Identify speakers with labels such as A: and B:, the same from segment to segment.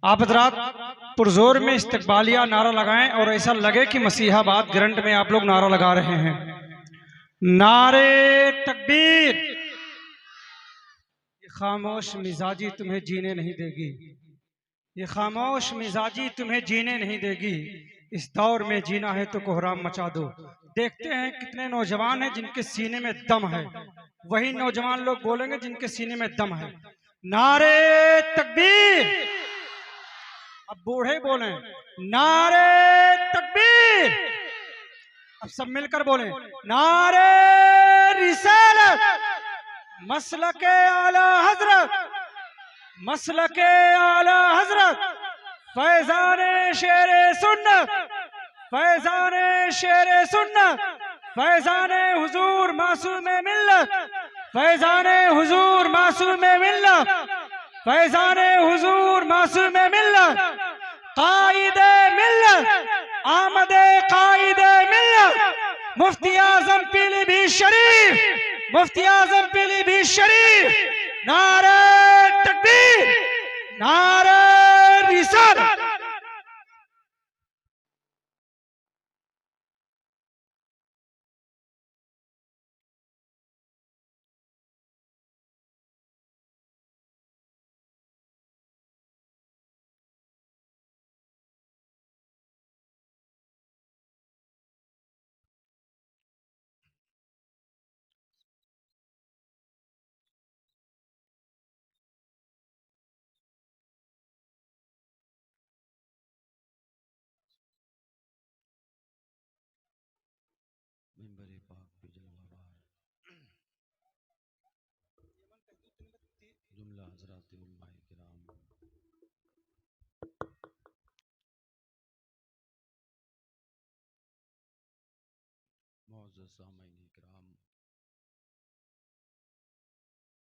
A: आप हजरात पुरजोर में इस्तकबालिया नारा लगाएं और ऐसा लगे कि मसीहाबाद ग्रंट में आप लोग नारा लगा रहे हैं। नारे तकबीर। ये खामोश मिजाजी तुम्हें जीने नहीं देगी, ये खामोश मिजाजी तुम्हें जीने नहीं देगी। इस दौर में जीना है तो कोहराम मचा दो। देखते हैं कितने नौजवान हैं जिनके सीने में दम है, वही नौजवान लोग बोलेंगे जिनके सीने में दम है। नारे तकबीर। अब बूढ़े बोले नारे तकबीर। अब सब मिलकर बोले नारे रिसालत। मसलके आला हजरत, मसलके आला हजरत, फैजाने शेरे सुन्नत, फैजाने शेरे सुन्नत, फैजाने हुजूर मासूम मिल्लत, फैजाने हुजूर मासूम मिल्लत, फैजाने हुजूर मासूम मिल्लत, कायदे मिल्लत, आमदे कायदे मिल्लत, मुफ्ती आजम पीलीभीत शरीफ, मुफ्ती आजम पीलीभीत शरीफ। नारे तकबीर, नारे रिसालत।
B: मिंबर पाक पे जलवावार जुमला हजरात उलमाए किराम, मुअज़्ज़ज़ सामईन किराम,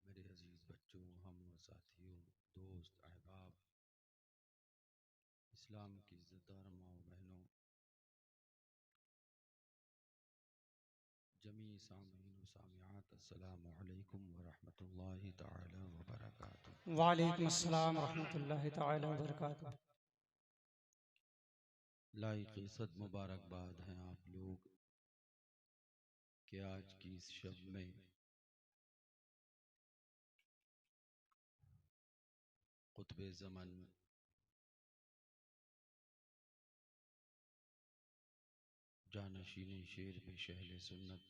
B: मेरे अजीज बच्चों, हम व साथियों, दोस्त अहबाब, इस्लाम की इज़्ज़तदार माओ बहनों, जमी सामीन व सामियात, अस्सलामु अलैकुम व रहमतुल्लाहि तआला व बरकातुहू।
A: वालेकुम अस्सलाम रहमतुल्लाहि तआला व बरकातुहू।
B: लाइक इज़्ज़त मुबारकबाद हैं आप लोग कि आज की इस शब में कुतबे ज़मन जानशीन शेर पे शहले सुन्नत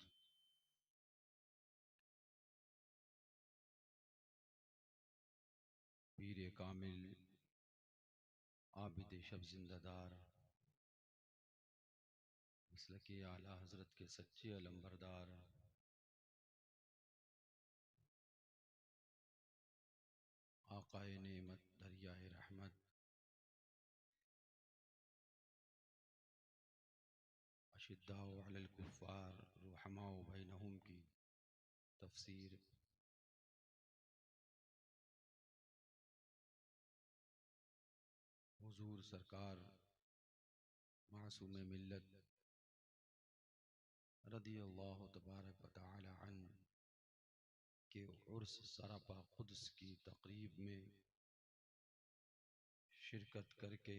B: पीर कामिल आबिद शब जिंदादार मसलके आला हजरत के सच्चे अलंबरदार आकाए नेमत दरियाए रहमत अशिद्दाउ अलल कुफ्फार रुहमाउ बैनहुम की तफसीर हुजूर सरकार मासूम मिल्लत रदी अल्लाह तबारक व तआला अन के उर्स सरापा खुद्स की तकरीब में शिरकत करके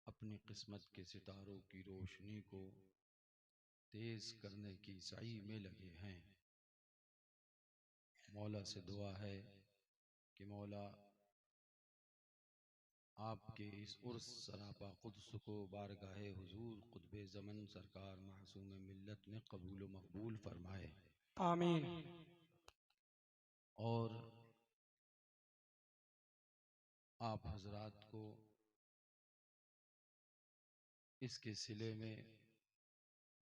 B: अपनी किस्मत के सितारों की रोशनी को तेज करने की सई में लगे हैं। मौला से दुआ है कि मौला आपके इस उर्स सरापा कुद्स को बारगाहे हुजूर कुतबे ज़मन सरकार मासूम मिल्लत में कबूल व मकबूल फरमाए
A: आमीन।
B: और आप हजरात को इसके सिले में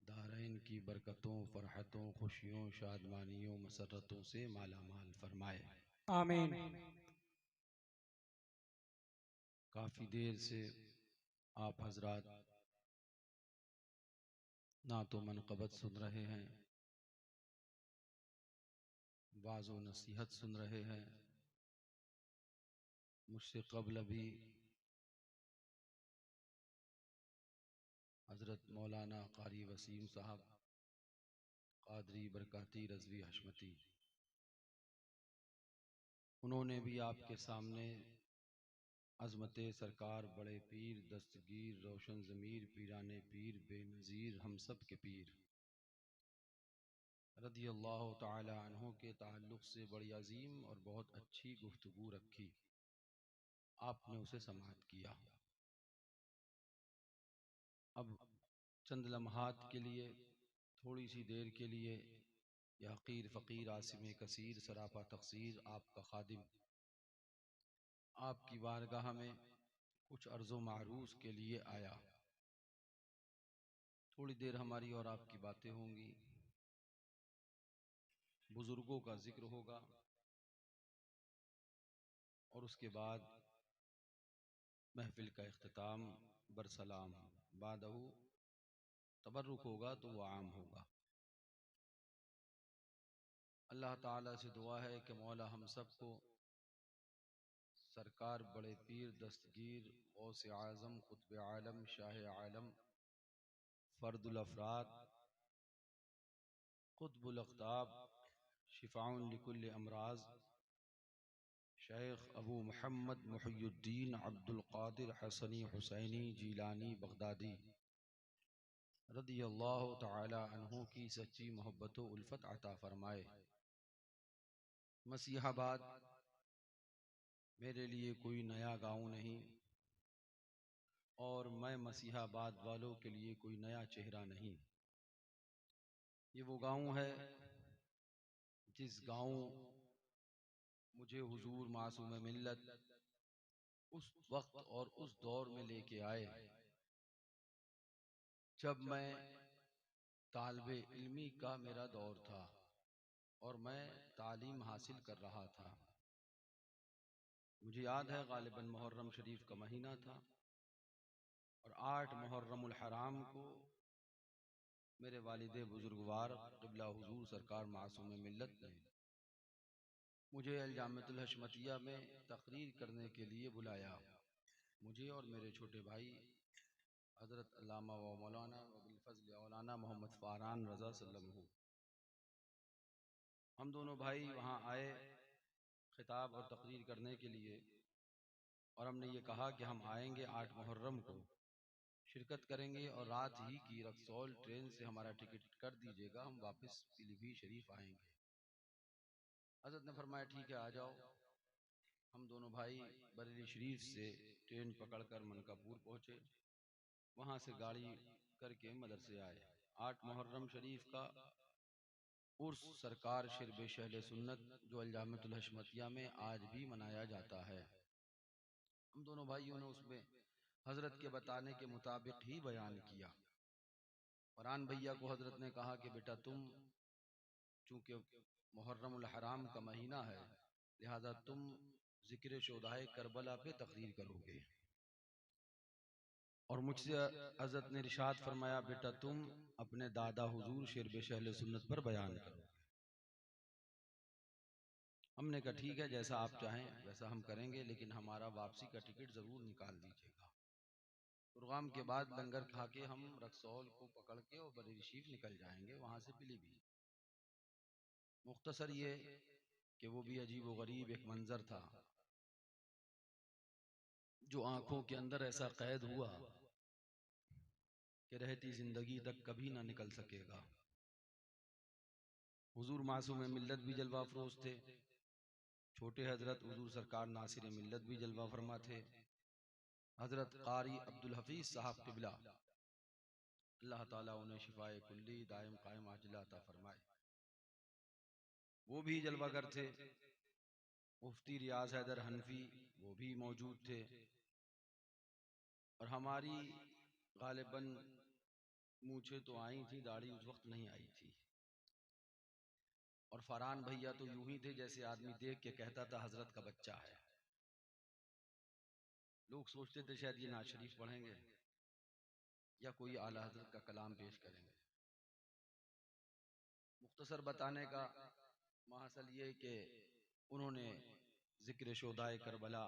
B: दारैन की बरकतों, फरहतों, खुशियों, शादमानियों, मसरतों से माला माल फरमाए
A: आमीन।
B: काफ़ी देर से आप हजरात ना तो मनक़बत सुन रहे हैं, वाज़ो नसीहत सुन रहे हैं। मुझसे कबल अभी हज़रत मौलाना कारी वसीम साहब कादरी बरकाती रज़वी हशमती उन्होंने भी आपके सामने अज़मत सरकार बड़े पीर दस्तगीर रोशन ज़मीर पीराने पीर बेनज़ीर हम सब के पीर रदियल्लाहु ताला अन्हु के ताल्लुक़ से बड़ी अजीम और बहुत अच्छी गुफ्तगू रखी। आपने उसे समाअत किया। अब चंद लम्हात के लिए, थोड़ी सी देर के लिए, यह हकीर फ़कीर आसिम कसीर सरापा तक़सीर आपका खादिम आपकी बारगाह में कुछ अर्ज़ो मारूज़ के लिए आया। थोड़ी देर हमारी और आपकी बातें होंगी, बुजुर्गों का जिक्र होगा और उसके बाद महफिल का इख्तिताम बरसलाम बादहू तबर्रुक होगा तो वह आम होगा। अल्लाह ताला से दुआ है कि मौला हम सबको सरकार बड़े पीर दस्तगीर गौसे आज़म कुतुब आलम शाह आलम फ़र्दुल अफ़राद कुतुबुल अक़ताब शिफ़ाउन लिकुल्लि अमराज़ शेख अबू मोहम्मद मुहियुद्दीन अब्दुल क़ादिर हसनी हुसैनी जीलानी बगदादी रदियल्लाहु ताला अन्हु की सच्ची मोहब्बत व उल्फत अता फरमाए। मसीहाबाद मेरे लिए कोई नया गाँव नहीं और मैं मसीहाबाद वालों के लिए कोई नया चेहरा नहीं। ये वो गाँव है जिस गाँव मुझे हुजूर मासूम मिल्लत उस वक्त और उस दौर में लेके आए जब मैं तालिबे इल्मी का मेरा दौर था और मैं तालीम हासिल कर रहा था। मुझे याद है गालिबन मुहर्रम शरीफ का महीना था और 8 मुहर्रमुल हराम को मेरे वालिद बुजुर्गवार क़िबला हुजूर सरकार मासूम मिल्लत ने मुझे अल-जामिअतुल हशमतिया में तकरीर करने के लिए बुलाया। मुझे और मेरे छोटे भाई हज़रत अल्लामा व मौलाना अबुल फ़ज़्ल मौलाना मोहम्मद फ़ारान रज़ा सल्लल्लाहु हम दोनों भाई वहाँ आए खिताब और तकरीर करने के लिए और हमने ये कहा कि हम आएंगे 8 मुहर्रम को शिरकत करेंगे और रात ही की रक्सौल ट्रेन से हमारा टिकट कर दीजिएगा, हम वापस पीलीभीत शरीफ आएंगे। हज़रत ने फरमाया ठीक है आ जाओ। हम दोनों भाई बरेली शरीफ से ट्रेन पकड़कर मनकापुर पहुँचे, वहाँ से गाड़ी करके मदरसे आए। 8 मुहर्रम शरीफ का उर्स सरकार शिरबे शहले सुन्नत जो अल-जामिअतुल हशमतिया में आज भी मनाया जाता है। हम दोनों भाइयों ने उसमें हजरत के बताने के मुताबिक ही बयान किया। फरहान भैया को हजरत ने कहा कि बेटा तुम चूंकि मुहर्रमुल हराम का महीना है लिहाजा तुम जिक्र शोदाए करबला पे तकरीर करोगे और मुझसे हजरत ने इरशाद फरमाया बेटा तुम अपने दादा हुजूर शिरबे शहले सुन्नत पर बयान करोगे। हमने कहा ठीक है जैसा आप चाहें वैसा हम करेंगे, लेकिन हमारा वापसी का टिकट जरूर निकाल दीजिएगा। प्रोग्राम के बाद लंगर खा के हम रक्सौल को पकड़ के और बरेली शरीफ निकल जाएंगे, वहां से पीलीभीत। मुख्तसर ये कि वो भी अजीब व गरीब एक मंजर था जो आंखों के अंदर ऐसा कैद हुआ कि रहती जिंदगी तक कभी ना निकल सकेगा। हुजूर मासूम मिल्लत भी जलवा फरोज थे, छोटे हजरत हुजूर सरकार नासिर मिल्लत भी जलवा फरमा थे। हजरत कारी अब्दुल हफीज साहब क़िबला अल्लाह ताला उन्हें शिफाए कुल्ली दायम कायम आजिला अता फरमाए, वो भी जलवागर थे। मुफ्ती रियाज हैदर हनफी वो भी मौजूद थे और हमारी गालिबन मूछें तो आई थी, दाढ़ी उस वक्त नहीं आई थी। और फरहान भैया तो यूं ही थे जैसे आदमी देख के कहता था हजरत का बच्चा है। लोग सोचते थे शायद ये नात शरीफ पढ़ेंगे या कोई आला हजरत का कलाम पेश करेंगे। मुख्तसर बताने का महासल ये कि उन्होंने जिक्र शोदाए करबला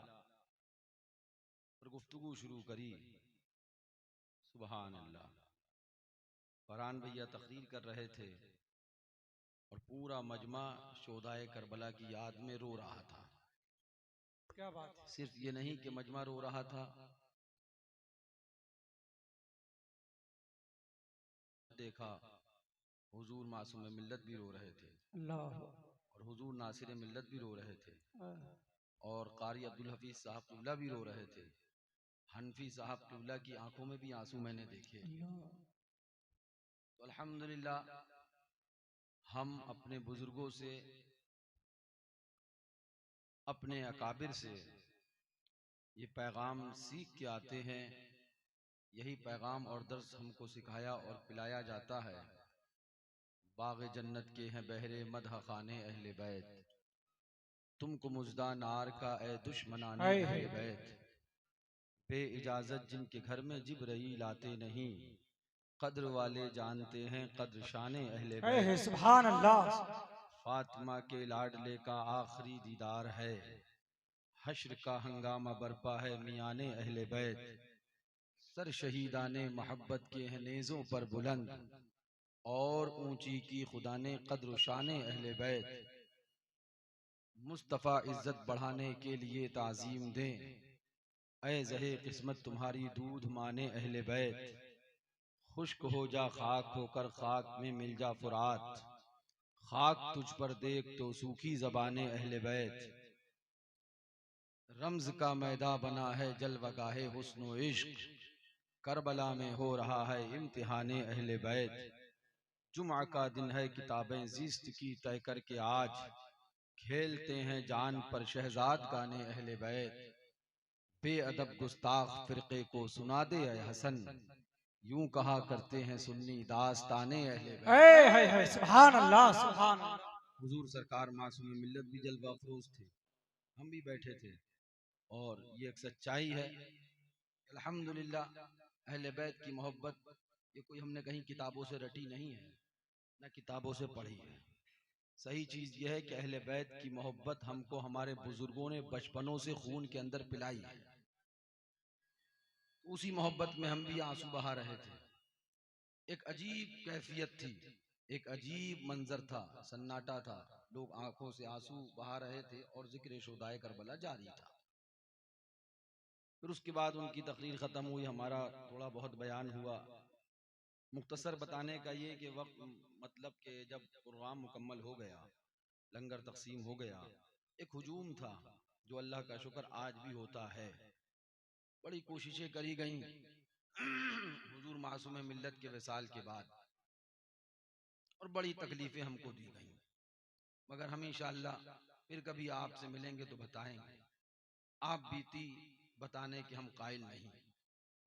B: पर गुफ्तगू शुरू करी। सुबहान अल्लाह। फरहान भैया तकरीर कर रहे थे और पूरा मजमा शोदाए करबला की याद में रो रहा था।
A: क्या बात है।
B: सिर्फ ये नहीं कि मजमा रो रहा था, देखा हुजूर मासूम मिल्लत भी रो रहे थे
A: अल्लाह।
B: और हुजूर नासिर मिल्लत भी रो रहे थे और कारी अब्दुल हफीज साहब किबला भी रो रहे थे। हनफी साहब किबला की आंखों में भी आंसू मैंने देखे। तो अल्हम्दुलिल्लाह हम अपने बुजुर्गों से, अपने अकाबिर से ये पैगाम सीख के आते हैं। यही पैगाम और दर्स हमको सिखाया और पिलाया जाता है। बाग़ जन्नत के हैं बहरे मदह खाने अहले बैत, तुमको मुजदा नार का ए दुश्मनाने
A: हाय हाय।
B: अहले बैत। बे इजाजत जिनके घर में जिब्राईल आते नहीं, कद्र वाले जानते हैं कद्र शाने अहले
A: हाय हाय,
B: बैत।
A: सुभान अल्लाह।
B: फातिमा के लाडले का आखिरी दीदार है, हश्र का हंगामा बरपा है मियाने अहले बैत। सर शहीदाने मोहब्बत के हैं नेज़ों पर बुलंद, और ऊंची की खुदा ने कद्र शाने अहले बैत। मुस्तफ़ा इज्जत बढ़ाने के लिए ताज़ीम दें, ऐ ज़हे किस्मत तुम्हारी दूध माने अहले बैत। खुश्क हो जा खाक होकर खाक में मिल जा फुरात, खाक तुझ पर देख तो सूखी ज़बाने अहले बैत। रम्ज का मैदा बना है जलवगाहे हुस्न व इश्क, करबला में हो रहा है इम्तिहाने अहले बैत। जुमा का दिन है किताबें ज़िस्त की तय करके आज, खेलते हैं जान पर शहजाद गाने अहले बैत। बेअदब गुस्ताख फिरके को सुना दे ऐ हसन, यूं कहा करते हैं सुन्नी दास्ताने अहले बैत।
A: हाय हाय हाय, सुभान अल्लाह सुभान अल्लाह।
B: हुजूर सरकार मासूम मिल्लत भी जलवा अफरोज थे, हम भी बैठे थे, और ये एक सच्चाई है। अल्हम्दुलिल्लाह अहले बैत की मोहब्बत ये कोई हमने कहीं किताबों से रटी नहीं है, न किताबों से पढ़ी है। सही चीज यह है कि अहले बैत की मोहब्बत हमको हमारे बुजुर्गों ने बचपनों से खून के अंदर पिलाई है। उसी मोहब्बत में हम भी आंसू बहा रहे थे। एक अजीब कैफियत थी, एक अजीब मंजर था, सन्नाटा था, लोग आंखों से आंसू बहा रहे थे और जिक्र शुदाए करबला जारी था। फिर उसके बाद उनकी तकरीर खत्म हुई, हमारा थोड़ा बहुत बयान हुआ। मुख्तसर बताने का ये कि वक्त मतलब कि जब प्रोग्राम मुकम्मल हो गया, लंगर तकसीम हो गया, एक हुजूम था जो अल्लाह का शुक्र आज भी होता है। बड़ी कोशिशें करी गईं हुजूर मासूम मिल्लत के विसाल के बाद, और बड़ी तकलीफें हमको दी गईं, मगर हम इंशाअल्लाह फिर कभी आपसे मिलेंगे तो बताएंगे। आप बीती बताने के हम कायल नहीं,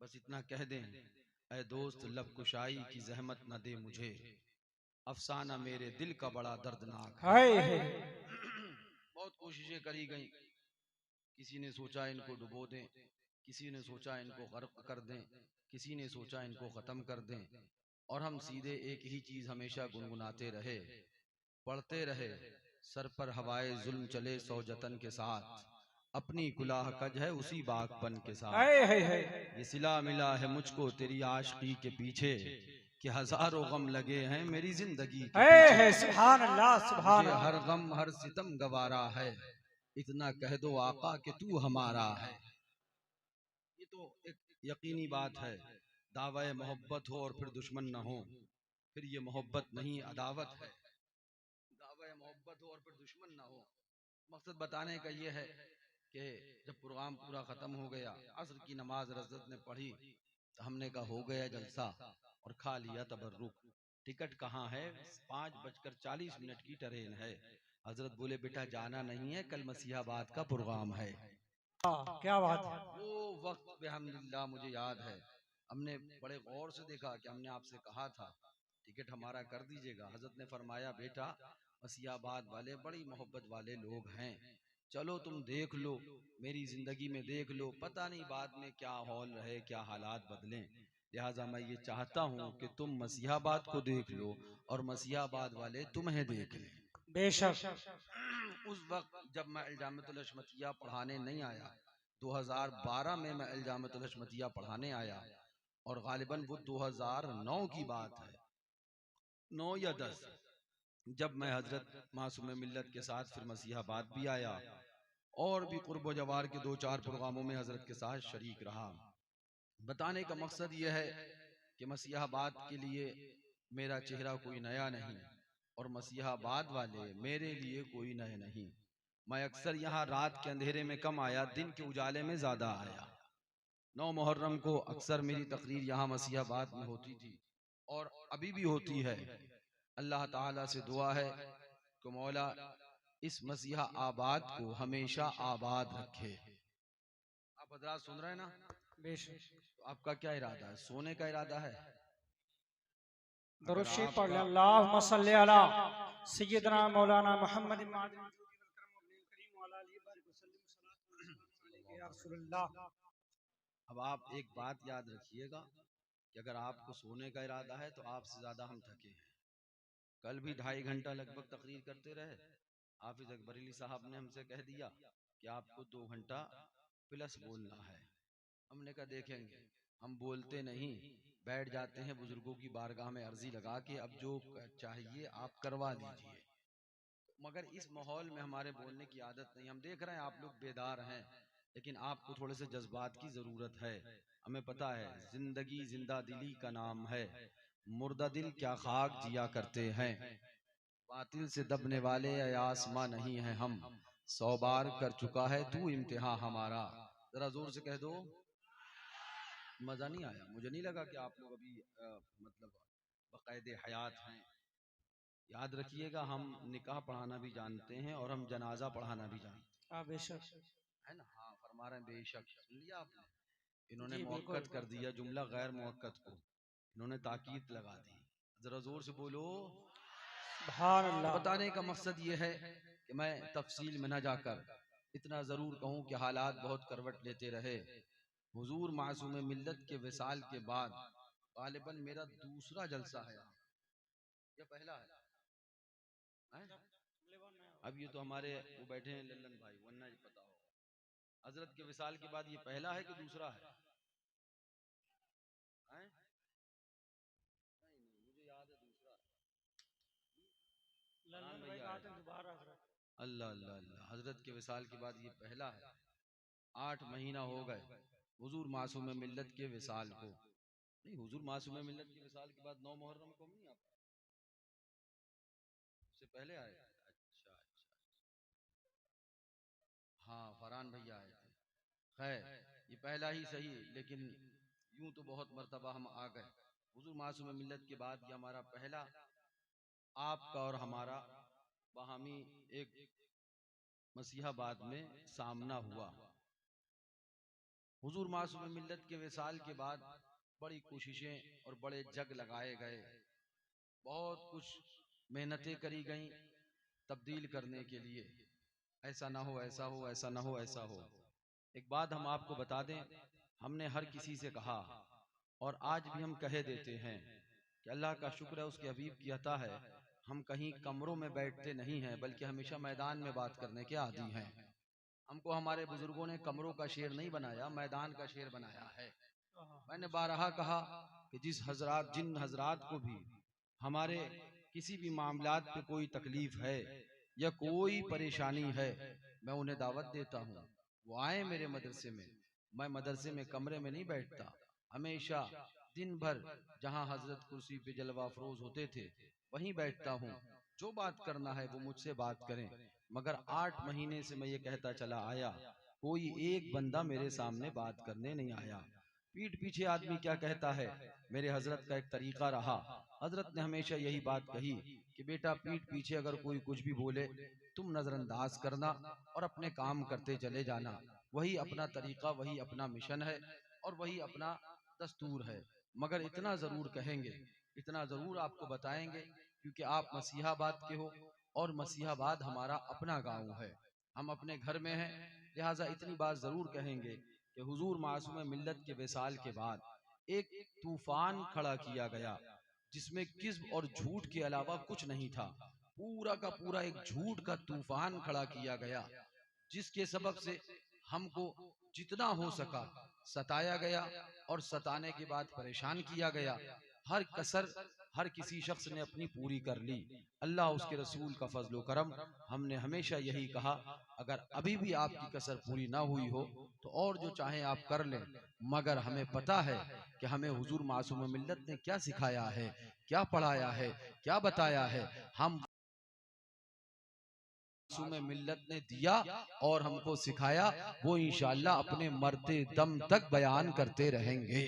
B: बस इतना कह दें, ऐ दोस्त लब कुशाई की जहमत न दे मुझे, अफसाना मेरे दिल का बड़ा दर्दनाक है।
A: हाय हाय।
B: बहुत कोशिशें करी गई, किसी ने सोचा इनको डुबो दें, किसी ने सोचा इनको गर्क कर दें, किसी ने सोचा इनको खत्म कर दें, और हम सीधे एक ही चीज हमेशा गुनगुनाते रहे, पढ़ते रहे, सर पर हवाए जुल्म चले सौ जतन के साथ, अपनी कुलाह कज है उसी बागपन के साथ।
A: हाय हाय हाय।
B: ये सिला मिला है मुझको तेरी आशिकी के पीछे, कि हजारों गम लगे हैं मेरी जिंदगी के
A: हाय
B: पीछे।
A: हाय, सुभान अल्लाह सुभान
B: मुझे हर
A: अल्लाह।
B: गम हर सितम गवारा है, इतना कह दो आका कि तू हमारा है। ये तो एक यकीनी बात है, दावा मोहब्बत हो और फिर दुश्मन न हो, फिर ये मोहब्बत नहीं अदावत है। दावा मोहब्बत हो और फिर दुश्मन न हो। मकसद बताने का ये है कि जब प्रोग्राम पूरा खत्म हो गया, असर की नमाज रज़त ने पढ़ी, तो हमने कहा हो गया जलसा, और खा लिया तबर्रुक। टिकट कहाँ है? 5:40 की ट्रेन है। हजरत बोले बेटा जाना नहीं है, कल मसीहाबाद का प्रोग्राम है।
A: क्या बात है।
B: वो वक्त बेहमदुलिल्लाह मुझे याद है, हमने बड़े गौर से देखा कि हमने आपसे कहा था टिकट हमारा कर दीजिएगा। हजरत ने फरमाया बेटा मसीहाबाद वाले बड़ी मोहब्बत वाले लोग हैं, चलो तुम देख लो, मेरी जिंदगी में देख लो, पता नहीं बाद में क्या हौल रहे, क्या हालात बदलें। लिहाजा मैं ये चाहता हूँ कि तुम मसीहाबाद को देख लो और मसीहाबाद वाले तुम्हें देख लें।
A: बेशक।
B: उस वक्त जब मैं इल्जामतुल हशमतिया पढ़ाने नहीं आया, 2012 में मैं इल्जामतुल हशमतिया पढ़ाने आया, और गालिबन वो 2009 की बात है, 9 या 10, जब मैं हजरत मासूम मिल्लत के साथ फिर मसीहाबाद भी आया, और भी कुर्ब जवार के 2-4 प्रोग्रामों में हजरत के साथ शरीक रहा। बताने का मकसद यह है कि मसीहाबाद के लिए मेरा चेहरा कोई नया नहीं और मसीहाबाद वाले मेरे लिए कोई नए नहीं। मैं अक्सर यहाँ रात के अंधेरे में कम आया, दिन के उजाले में ज्यादा आया। 9 मुहर्रम को अक्सर मेरी तकरीर यहाँ मसीहाबाद में होती थी और अभी भी होती है। अल्लाह ताला से दुआ है कि मौला इस मसीहा आबाद को हमेशा आबाद रखे। आप हजरात सुन रहे हैं ना?
A: बेशक
B: तो आपका क्या इरादा है? सोने का इरादा है?
A: दुरूद
B: अगर
A: शरीफ पढ़ लें।
B: आपका
A: अल्लाहुम्मा सल्ली अला सय्यदना मौलाना मोहम्मद या रसूलल्लाह।
B: अब आप एक बात याद रखिएगा कि अगर आपको सोने का इरादा है तो आपसे ज्यादा हम थके हैं। कल भी 2.5 घंटा लगभग तकरीर करते रहे। हाफिज अकबरीली साहब ने हमसे कह दिया कि आपको 2 घंटा प्लस बोलना है। हमने कहा देखेंगे, हम बोलते नहीं, बैठ जाते हैं बुजुर्गों की बारगाह में अर्जी लगा के अब जो चाहिए आप करवा लीजिए। मगर इस माहौल में हमारे बोलने की आदत नहीं। हम देख रहे हैं आप लोग बेदार हैं, लेकिन आपको थोड़े से जज्बात की जरूरत है। हमें पता है जिंदगी जिंदा दिली का नाम है, मुर्दा दिल क्या खाक जिया करते हैं। बातिल से दबने वाले आसमां नहीं है हम, 100 बार कर चुका है तू इम्तिहान हमारा। जरा जोर से कह दो। मजा नहीं आया? मुझे नहीं लगा कि आप लोग अभी मतलब बाकायदे हयात हैं। याद रखिएगा, हम निकाह पढ़ाना भी जानते हैं और हम जनाजा पढ़ाना भी जानते हैं।
A: बेशक
B: है ना? हाँ, फरमा रहे हैं बेशक। सुन लिया आपने? इन्होंने
A: जी बिल्कुल।
B: मुअक्कद कर दिया जुमला गैर मुअक्कद को, इन्होंने ताकीद लगा दी। जरा जोर से बोलो।
A: सुभान
B: तो
A: अल्लाह।
B: बताने का मकसद ये है कि मैं तफसील में न जाकर इतना जरूर कहूं कि हालात बहुत करवट लेते रहे। हुजूर मासूम मिल्लत के विसाल के बाद गालिबन मेरा दूसरा जलसा है या पहला है? अब ये तो हमारे वो बैठे हैं लल्लन भाई, वरना ये पता होगा। हजरत के विसाल के बाद ये पहला है कि दूसरा है? हैं? नहीं नहीं, मुझे याद है दूसरा। फरहान भैया है। अल्लाह अल्लाह अल्लाह। हजरत के विसाल के बाद ये पहला है। 8 महीना हो गए हुजूर मासूम मिल्लत के विसाल को। नहीं, हुजूर मासूम मिल्लत के विसाल के बाद 9 मुहर्रम को नहीं आता, उससे पहले आए थे। अच्छा अच्छा, हाँ फरहान भैया आए थे। खैर, ये पहला ही सही, लेकिन यूं तो बहुत मर्तबा हम आ गए। हुजूर मासूम मिल्लत के बाद ये हमारा पहला आपका और हमारा बाहमी एक मसीहाबाद में सामना हुआ। हुजूर मासूम मिल्लत के विसाल के बाद बड़ी कोशिशें और बड़े जग लगाए गए, बहुत कुछ मेहनतें करी गईं तब्दील करने के लिए। ऐसा ना हो, ऐसा हो, ऐसा ना हो, ऐसा हो। एक बात हम आपको बता दें, हमने हर किसी से कहा और आज भी हम कहे देते हैं कि अल्लाह का शुक्र है, उसके हबीब की अता है, हम कहीं कमरों में बैठते नहीं हैं, बल्कि हमेशा मैदान में बात करने के आदी हैं। हमको हमारे बुजुर्गों ने कमरों का शेर नहीं बनाया, मैदान का शेर बनाया है। मैंने बारहा कहा कि जिन हजरात को भी हमारे किसी भी मामलात पे कोई तकलीफ है या कोई परेशानी है, मैं उन्हें दावत देता हूँ, वो आए मेरे मदरसे में। मैं मदरसे में कमरे में नहीं बैठता, हमेशा दिन भर जहाँ हजरत कुर्सी पे जलवा अफरोज होते थे वहीं बैठता हूँ। जो बात करना है वो मुझसे बात करें। मगर 8 महीने से मैं ये कहता चला आया, कोई एक बंदा मेरे सामने बात करने नहीं आया। पीठ पीछे आदमी क्या कहता है, मेरे हजरत का एक तरीका रहा। हजरत ने हमेशा यही बात कही कि बेटा, पीठ पीछे अगर कोई कुछ भी बोले तुम नजरअंदाज करना और अपने काम करते चले जाना। वही अपना तरीका, वही अपना मिशन है और वही अपना दस्तूर है। मगर इतना जरूर कहेंगे, इतना जरूर आपको बताएंगे, क्योंकि आप मसीहाबाद के हो और मसीहाबाद हमारा अपना गांव है, हम अपने घर में हैं। लिहाजा इतनी बात जरूर कहेंगे कि हुजूर मासूम मिल्लत के विसाल के बाद एक तूफान खड़ा किया गया जिसमें किस्ब और झूठ के अलावा कुछ नहीं था। पूरा का पूरा एक झूठ का तूफान खड़ा किया गया, जिसके सबब से हमको जितना हो सका सताया गया और सताने के बाद परेशान किया गया। हर कसर हर किसी शख्स ने अपनी पूरी कर ली। अल्लाह उसके रसूल का फजल करम। हमने हमेशा यही कहा, अगर अभी भी आपकी कसर पूरी ना हुई हो तो और जो चाहें आप कर लें, मगर हमें पता है कि हमें हुजूर मासूम मिल्लत ने क्या सिखाया है, क्या पढ़ाया है, क्या बताया है। हम मासूम मिल्लत ने दिया और हमको सिखाया, वो इंशाअल्लाह अपने मरते दम तक बयान करते रहेंगे।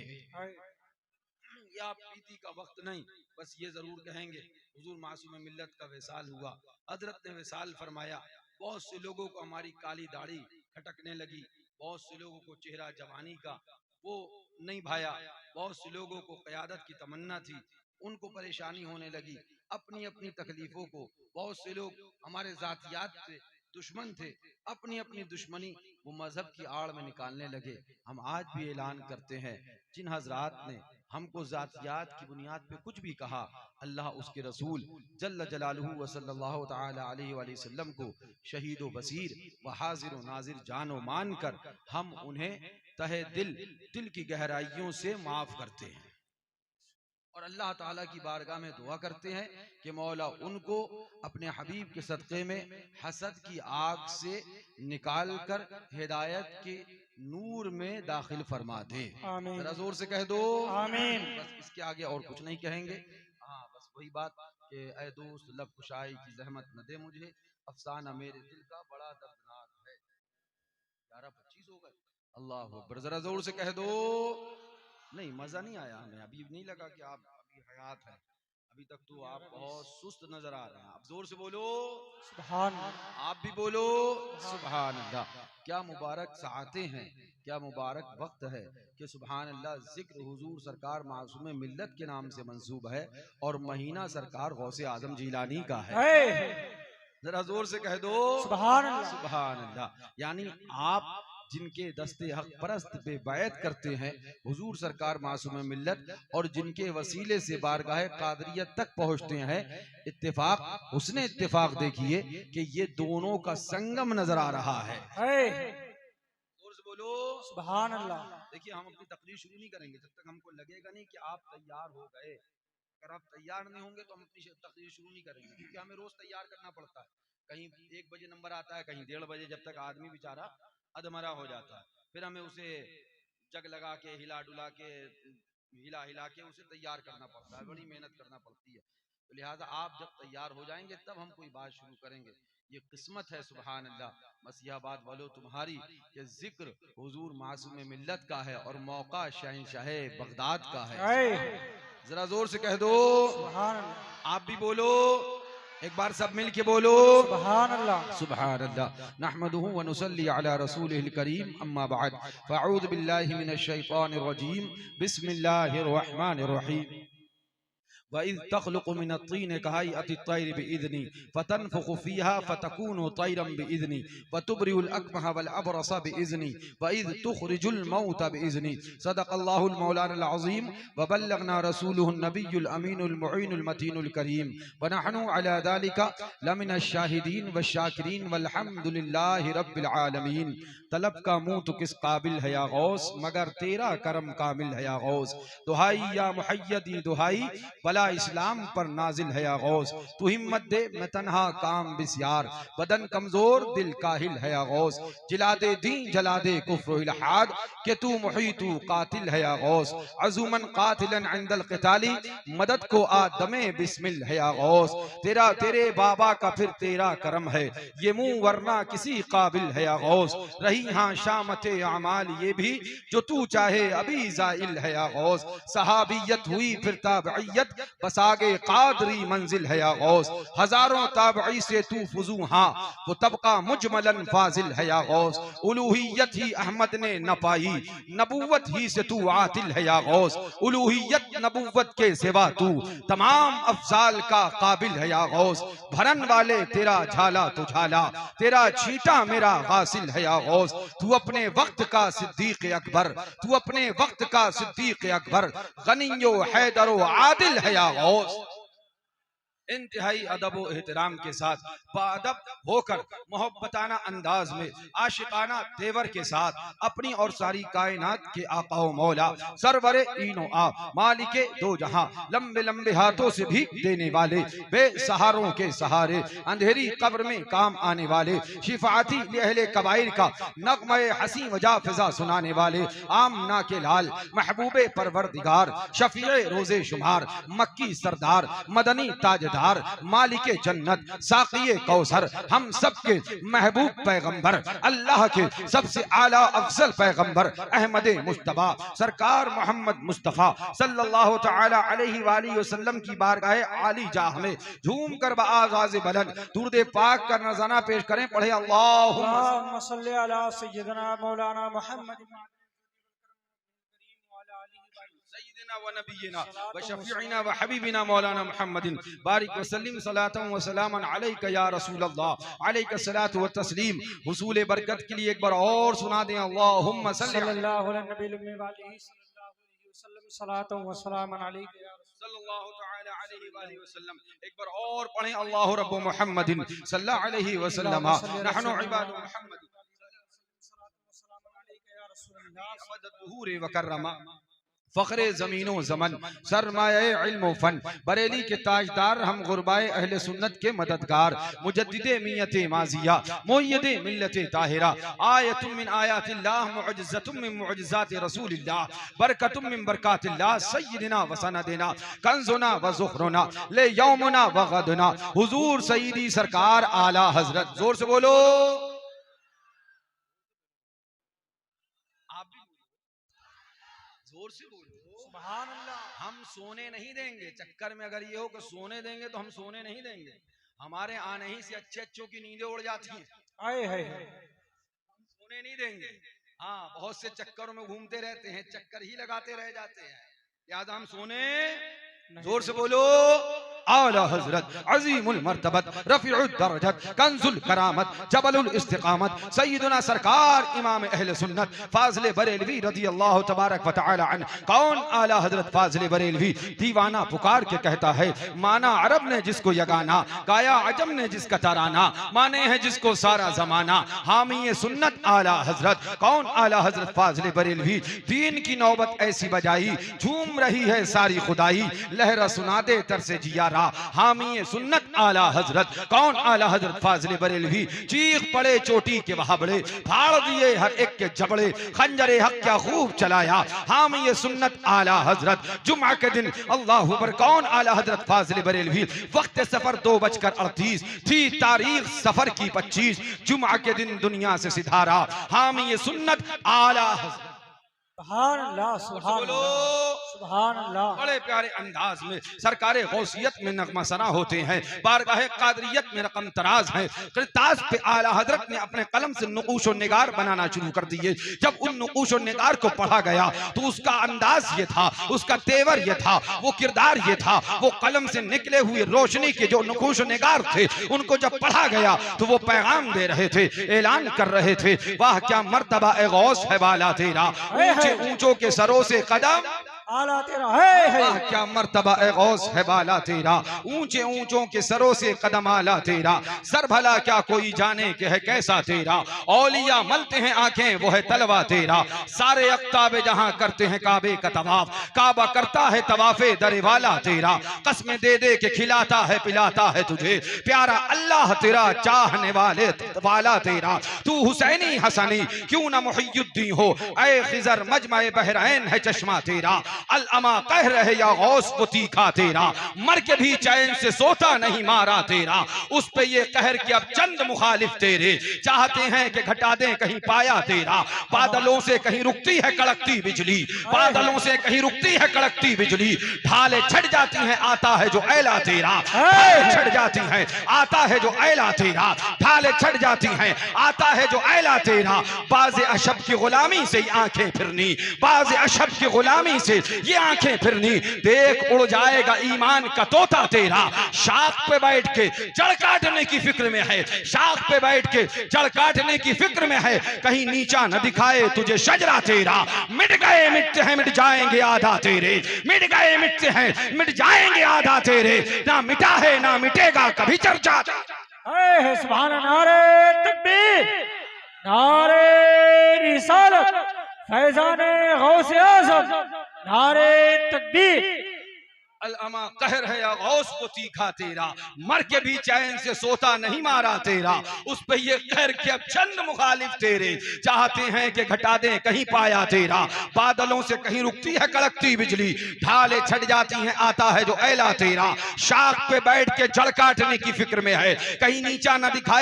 B: ये आप प्रीति का वक्त नहीं, बस ये जरूर कहेंगे हुजूर मासूम मिल्लत का विसाल हुआ। हजरत ने विसाल फरमाया। बहुत से लोगों को हमारी काली दाढ़ी खटकने लगी, बहुत से लोगों को चेहरा जवानी का वो नहीं भाया, बहुत से लोगों को क़यादत की तमन्ना थी, उनको परेशानी होने लगी, अपनी अपनी तकलीफों को। बहुत से लोग हमारे जातियात से दुश्मन थे, अपनी अपनी दुश्मनी वो मजहब की आड़ में निकालने लगे। हम आज भी ऐलान करते हैं, जिन हजरात ने हमको जातियात की बुनियाद पे कुछ भी कहा, अल्लाह उसके रसूल जल्ल जलालुहु व सल्लल्लाहु तआला अलैहि वसल्लम को शहीद व बसीर व हाजिर व नाजिर जानो मान कर हम उन्हें तहे दिल की गहराइयों से माफ करते हैं और अल्लाह ताला की बारगाह में दुआ करते हैं कि मौला उनको अपने हबीब के सदक़े में हसद की आग से निकाल कर हिदायत के नूर में दाखिल फरमा दे। जरा जोर से कह दो आमीन। बस इसके आगे और कुछ नहीं कहेंगे। हाँ, बस वही बात कि ऐ दोस्त लब कुशाई की जहमत न दे मुझे, अफसाना मेरे दिल का बड़ा दर्दनाक है। 11:25 हो गए। अल्लाह अकबर। जरा जोर से कह दो। नहीं, मजा नहीं आया हमें, अभी नहीं लगा कि आप अभी हयात हैं, अभी तक तो आप बहुत सुस्त नजर आ रहे हैं। आप जोर से बोलो सुभान, आप भी बोलो सुभान अल्लाह। क्या मुबारक साआतें हैं, क्या मुबारक वक्त है कि सुभान अल्लाह जिक्र हुजूर सरकार मासूम मिल्लत के नाम से मंसूब है और महीना सरकार गौसे आजम जीलानी का है। जरा जोर से कह दो सुभान अल्लाह, सुभान अल्लाह। यानी आप जिनके दस्ते हक परस्त पे बैत करते हैं हुजूर सरकार मासूम मिल्लत और जिनके वसीले से बारगाह कादरियत तक पहुंचते हैं, इत्तेफाक उसने इत्तेफाक देखिए कि ये दोनों का संगम नजर आ रहा है। जोर से बोलो सुभान अल्लाह। देखिए, हम अपनी तकरीर शुरू नहीं करेंगे जब तक हमको लगेगा नहीं कि आप तैयार हो गए। अगर आप तैयार नहीं होंगे तो हम अपनी तकरीर शुरू नहीं करेंगे, क्योंकि हमें रोज तैयार करना पड़ता है। कहीं 1 बजे नंबर आता है, कहीं 1:30 बजे, जब तक आदमी बेचारा अधमरा हो जाता है, फिर हमें उसे जग लगा के हिला डुला के हिला हिला के उसे तैयार करना पड़ता है, बड़ी मेहनत करना पड़ती है। तो लिहाजा आप जब तैयार हो जाएंगे तब हम कोई बात शुरू करेंगे। ये किस्मत है सुभान अल्लाह, बस यह बात बोलो तुम्हारी कि जिक्र हुजूर मासूम मिल्लत का है और मौका शहंशाह बगदाद का है। जरा जोर से कह दो सुभान अल्लाह। आप भी बोलो, एक बार सब मिल के बोलो सुभान अल्लाह, सुभान अल्लाह। नहमदुहु व नुसल्ली अला रसूलिल करीम, अम्मा बाद, फ़अऊज़ु बिल्लाहि मिनश शैतानिर रजीम, बिस्मिल्लाहिर रहमानिर रहीम। वइज़ तख़्लुक़ु मिनत-तीनि कहयअति-त्तैरि बिइज़्नी फ़तनफ़ुख़ु फ़ीहा फ़तकूनु तैरन बिइज़्नी वतुब्रिउल अकमह वल अबरस बिइज़्नी वइज़ तुख़रिजुल मौत बिइज़्नी। सदक़ल्लाहुल मौलानाल अज़ीम व बल्लगना रसूलुहुन नबियुल अमीनुल मुईनुल मतीनुल करीम व नहनु अला ज़ालिका लमिनश शाहिदीन वश-शाकिरीन वल्हम्दुलिल्लाहि रब्बिल आलमीन। तलब का मुँह तो किस काबिल है या गौस, मगर तेरा करम कामिल है या गौस। दुहाई या मुहय्यदी दुहाई, भला इस्लाम पर नाजिल है या गौस। तू हिम्मत दे मैं तन्हा काम बिस्यार, बदन कमजोर दिल काहिल है या गौस। जिला दे दीन जला दे कुफ्र इल्हाद, के तू मुहीतु कातिल है या गौस। अज़ुमन कातिलन इंदल क़िताली, मदद को आदमे बिस्मिल है या गौस। तेरा तेरे बाबा का फिर तेरा करम है, ये मुँह वरना किसी काबिल है या गौस। रही हाँ शामते अमाल ये भी, जो तू चाहे अभी ज़ाइल है या गौस। सहाबियत हुई फिर ताबइयत, बस आगे कादरी मंजिल है या गौस। हजारों ताबई से तू फुजू हाँ, वो तबका मुजमलन फाजिल है या गौस। उलूहियत ही अहमद ने न पाई, नबूवत ही से तू आतिल है या गौस। उलूहियत नबूवत के सिवा तू तमाम अफजाल का काबिल है या गौस। भरन वाले तेरा झाला तो झाला, तेरा छींटा मेरा गासिल है या गौस। तू अपने वक्त का सिद्दीक अकबर, तू अपने वक्त का सिद्दीक अकबर, गनियो हैदरो आदिल है या गौस। इंतहाई अदब व एहतराम के साथ बाअदब होकर मोहब्बताना अंदाज में आशिकाना तेवर के साथ अपनी और सारी कायनात के आका व मौला सरवरे इनो आ मालिके दो जहां लंबे लंबे हाथों से भीख देने वाले बेसहारों के सहारे अंधेरी कब्र में काम आने वाले शिफाती अहले कबाइर का नगमे हसी वजा फिजा सुनाने वाले आमना के लाल महबूबे परवरदिगार शफीए रोजे शुमार मक्की सरदार मदनी ताजदार मालिके जन्नत साक़िए कौसर हम सब के महबूब पैगंबर अल्लाह के सबसे आला अफजल पैगंबर अहमद मुस्तफा सरकार मोहम्मद मुस्तफा सल्लल्लाहु तआला अलैहि वाली वसल्लम की बारगाह आली जाह में झूम कर बाआगाज़ बुलंद दुरूद पाक का नज़ाना पेश करें। पढ़े अल्लाहुम्मा
A: सल्ली अला सय्यिदना मौलाना मुहम्मद
B: सय्यिदना व नबियना व शफीइना व हबीबिना मौलाना मुहम्मदिन बारिक व सल्लिम सलातन व सलामन अलैका या रसूल अल्लाह अलैका सलातु व तस्लीम। हुसूल बरकत के लिए एक बार और सुना दें अल्लाहुम्मा सल्लल्लाहु अलैहि
A: वसल्लम सलातन व सलामन अलैका या
B: सल्लल्लाहु तआला अलैहि वसल्लम। एक बार और पढ़ें अल्लाहु रब्बु मुहम्मदिन सल्लल्लाहु अलैहि वसल्लम नहनु इबादु मुहम्मद फ़ख्रे ज़मीनो ज़मन सरमाए इल्म फ़न बरेली के ताजदार हम गुरबाए अहले सुन्नत के मददगार मुजद्दिदे मियत माजिया मुय्यदे मिल्लत ताहिरा आयतुम मिन आयातिल्लाह मुअज्जतुम मिन मुअज्जजाति रसूलिल्लाह बरकतुम मिन बरकातिल्लाह सय्यिदिना व सनदिना कंजुना व ज़ुखरुना ले यौमुना व गदना हुजूर सय्यदी सरकार आला हजरत। जोर से बोलो, जोर से बोलो सुभान अल्लाह। हम सोने नहीं देंगे, चक्कर में अगर ये हो कि सोने देंगे तो हम सोने नहीं देंगे। हमारे आने ही से अच्छे अच्छों की नींदें उड़ जाती हैं।
A: आए है
B: सोने नहीं देंगे। हाँ, बहुत से चक्करों में घूमते रहते हैं, चक्कर ही लगाते रह जाते हैं। याद हम सोने, जोर से बोलो, आला हजरत अजीमुल मर्तबत रफीउद दरजत कंजुल करामत जबलुल इस्तिकामत सय्यदुना सरकार इमाम अहले सुन्नत फाज़िल बरेलवी रज़ी अल्लाह तबारक व तआला अन्हु। कौन आला हजरत फाज़िल बरेलवी? दीवाना पुकार के कहता है, माना अरब ने जिसको यगाना, गाया अजम ने जिसका तराना, माने है जिसको सारा जमाना, हामी सुन्नत आला हजरत। कौन आला हजरत फाज़िल बरेलवी? दीन की नौबत ऐसी बजाई, झूम रही है सारी खुदाई, लहरा सुना दे तर से जिया हामी सुन्नत आला हजरत। कौन आला हजरत फाज़िल बरेलवी? चीख पड़े चोटी के वहाबड़े, फाड़ दिए हर एक के जबड़े, खंजरे हक क्या खूब चलाया, हामी सुन्नत आला हजरत। जुम्मा के दिन अल्लाह अकबर। कौन आला हजरत फाज़िल बरेलवी? वक्त सफर 2:38 थी तारीख सफर की 25, जुम्मा के दिन दुनिया से सिधारा, हामी सुन्नत आला हजरत।
A: सुभान अल्लाह, सुभान अल्लाह, सुभान अल्लाह।
B: बड़े प्यारे अंदाज में सरकारे गौसियत में नगमा सना होते हैं, बारगाहे कादरियत में रकम तराज है। किरताज पे आला हजरत ने अपने कलम से नुकूश और निगार बनाना शुरू कर दिए। जब उन नुकूश और निगार को पढ़ा गया तो उसका अंदाज ये था, उसका तेवर ये था, वो किरदार ये था, वो कलम से निकले हुए रोशनी के जो नुकूश और निगार थे, उनको जब पढ़ा गया तो वो पैगाम दे रहे थे, ऐलान कर रहे थे, वाह क्या मर्तबा ए गौस है वाला तेरा, ऊंचों के सरों से कदम
A: आला तेरा है।
B: वाह क्या मर्तबा ए गौस है बाला तेरा, ऊंचे ऊंचों के सरों से कदम आला तेरा, सर भला क्या कोई जाने के है कैसा तेरा, औलिया मलते हैं आंखें वो है तलवा तेरा, सारे अख्ताबे जहां करते हैं काबे का तवाफ, काबा करता है तवाफे दरे वाला तेरा, कसमें दे दे के खिलाता है पिलाता है तुझे, प्यारा अल्लाह तेरा चाहने वाले वाला तेरा, तू हुसैनी हसनी क्यों ना मुहियुद्दीन हो, ऐ खिजर मजमा बहरैन है चश्मा तेरा, अल अमा कह रहे या गौस वो तीखा तेरा, मर के भी चैन से सोता नहीं मारा तेरा, उस पे ये कहर कि अब चंद मुखालिफ तेरे चाहते हैं कि घटा दें कहीं पाया तेरा, बादलों से कहीं रुकती है कड़कती बिजली, बादलों से कहीं रुकती है कड़कती बिजली, ढाले छट जाती हैं आता है जो ऐला तेरा, छट जाती हैं आता है जो ऐला तेरा, ढाले छट जाती हैं आता है जो ऐला तेरा, बाज़े अशब की गुलामी से आंखें फिरनी, बाज़े अशब की गुलामी से ये आंखें फिरनी, देख उड़ जाएगा ईमान का तोता तेरा। शाख पे बैठ के जड़ काटने की फिक्र में है, शाख पे बैठ के जड़ काटने की फिक्र में है, कहीं नीचा न दिखाए तुझे शजरा तेरा। मिट गए मिटते हैं मिट जाएंगे आधा तेरे, मिट गए मिटते हैं मिट जाएंगे आधा तेरे, ना मिटा है ना मिटेगा कभी चर्चा।
A: सुभान नारे तकबीर, नारे रिसालत, फैजाने गौसे आज़म, नारे तकबीर।
B: अल्अमा कहर है या गौस को तीखा तेरा, मर के भी चैन से सोता नहीं मारा तेरा। उस पे ये कहर के अब चंद मुखालिफ तेरे, चाहते हैं कि घटा दें कहीं पाया तेरा। बादलों से कहीं रुकती है कड़कती बिजली, ढाले छट जाती हैं आता है जो ऐला तेरा। शाख पे बैठ के जड़ काटने की फिक्र में है, कहीं नीचा न दिखाए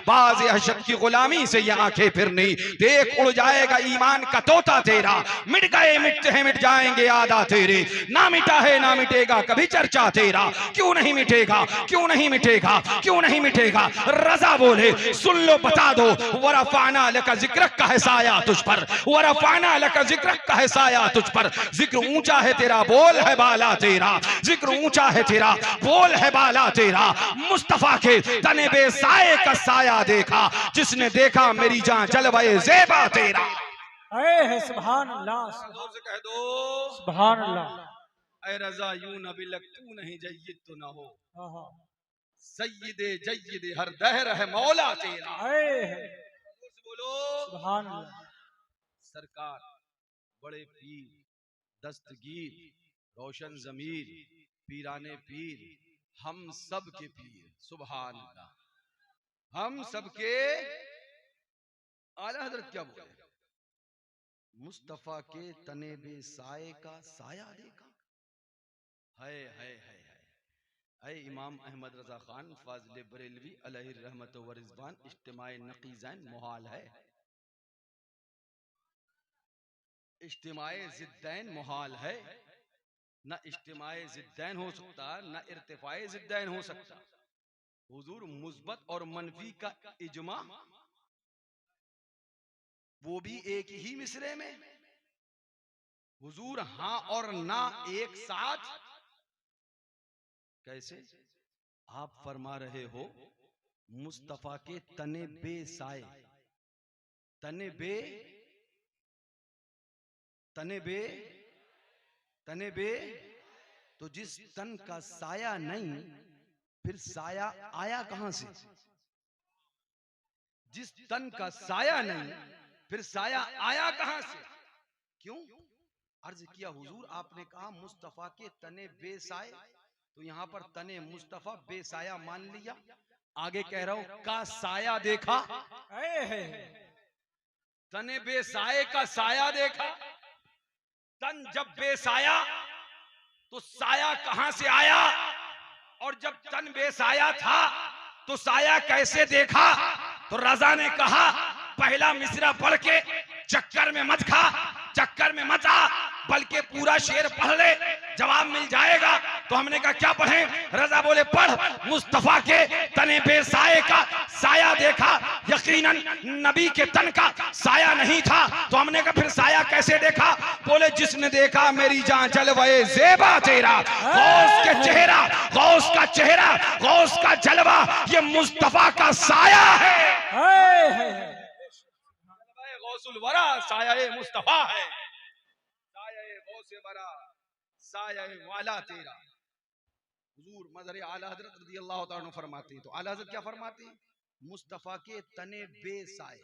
B: बाज हशद की गुलामी से ये आंखें फिरनी, देख उड़ जाएगा ईमान का तोता तेरा। मिट गए मिटते हैं मिट जाएंगे आधा तेरे, ना मिटा है ना मिटेगा कभी चर्चा तेरा। क्यों नहीं मिटेगा क्यों नहीं मिटेगा क्यों नहीं मिटेगा, रजा बोले सुन लो बता दो। वरफाना लका जिक्रक का है साया तुझ पर, वरफाना लका जिक्रक का है साया तुझ पर। जिक्र ऊंचा है तेरा बोल है बाला तेरा, जिक्र ऊंचा है तेरा बोल है बाला तेरा। मुस्तफा के तने बेसाए का साया देखा, जिसने देखा मेरी जान जलवाए ज़ेबा तेरा।
A: है सुभान अल्लाह,
B: से कह दो
A: सुभान अल्लाह।
B: ऐ रज़ा यूं न बिलक तू नहीं जय्यद तो ना हो, सय्यदे जय्यद हर दहर है मौला तेरा। बोलो
A: सुभान अल्लाह।
B: सरकार बड़े पीर दस्तगीर रोशन ज़मीर पीराने पीर हम सब के पीर, सुभान अल्लाह। हम सबके आला हजरत क्या बोले, मुस्तफा के तने बे साए का साया देखा। है इमाम अहमद रजा खान फाजिल बरेलवी अलैहि रहमत व रिज़वान इज्तिमाए नकीज़ैन मुहाल है, इज्तिमाए ज़िद्दैन मुहाल है। ना इज्तिमाए ज़िद्दैन हो सकता ना इर्तिफाए ज़िद्दैन हो सकता। हुजूर मुस्बत और मनफी का इजमा, वो भी एक ही मिसरे में। हुजूर हाँ और ना एक साथ कैसे। आप फरमा रहे हो मुस्तफा के तने बे साए, तने बे तने बे तने बे, तो जिस तन का साया नहीं फिर साया आया कहां से। जिस तन का साया नहीं फिर साया आया कहां से। क्यों अर्ज किया हुजूर, आपने कहा मुस्तफा के तने बेसाए, तो यहां पर तने मुस्तफा बेसाया मान लिया। आगे कह रहा हूं का साया देखा, तने बेसाए का साया देखा। तन जब बेसाया तो साया कहां से आया, और जब तन बेसाया था तो साया कैसे देखा। तो रजा ने कहा पहला मिसरा पढ़ के चक्कर में मत खा, चक्कर में मत आ, बल्कि पूरा शेर पढ़ ले, जवाब मिल जाएगा। तो हमने कहा क्या पढ़ें। रजा बोले पढ़, मुस्तफा के तने बेसाए का साया देखा। यकीनन नबी के तन का साया नहीं था। तो हमने कहा फिर साया कैसे देखा। बोले जिसने देखा मेरी जान जलवाए ज़ेबा तेरा। गौस के चेहरा, गौस का चेहरा, गौस का जलवा, ये मुस्तफा का साया है। गौसुल वरा साया मुस्तफा है, साया गौसे वरा साया वाला तेरा। हुजूर मज़हर आला हज़रत रज़ी अल्लाह तआला अन्हु फरमाते हैं। तो आला हज़रत क्या फरमाते हैं, मुस्तफा के तने बेसाए।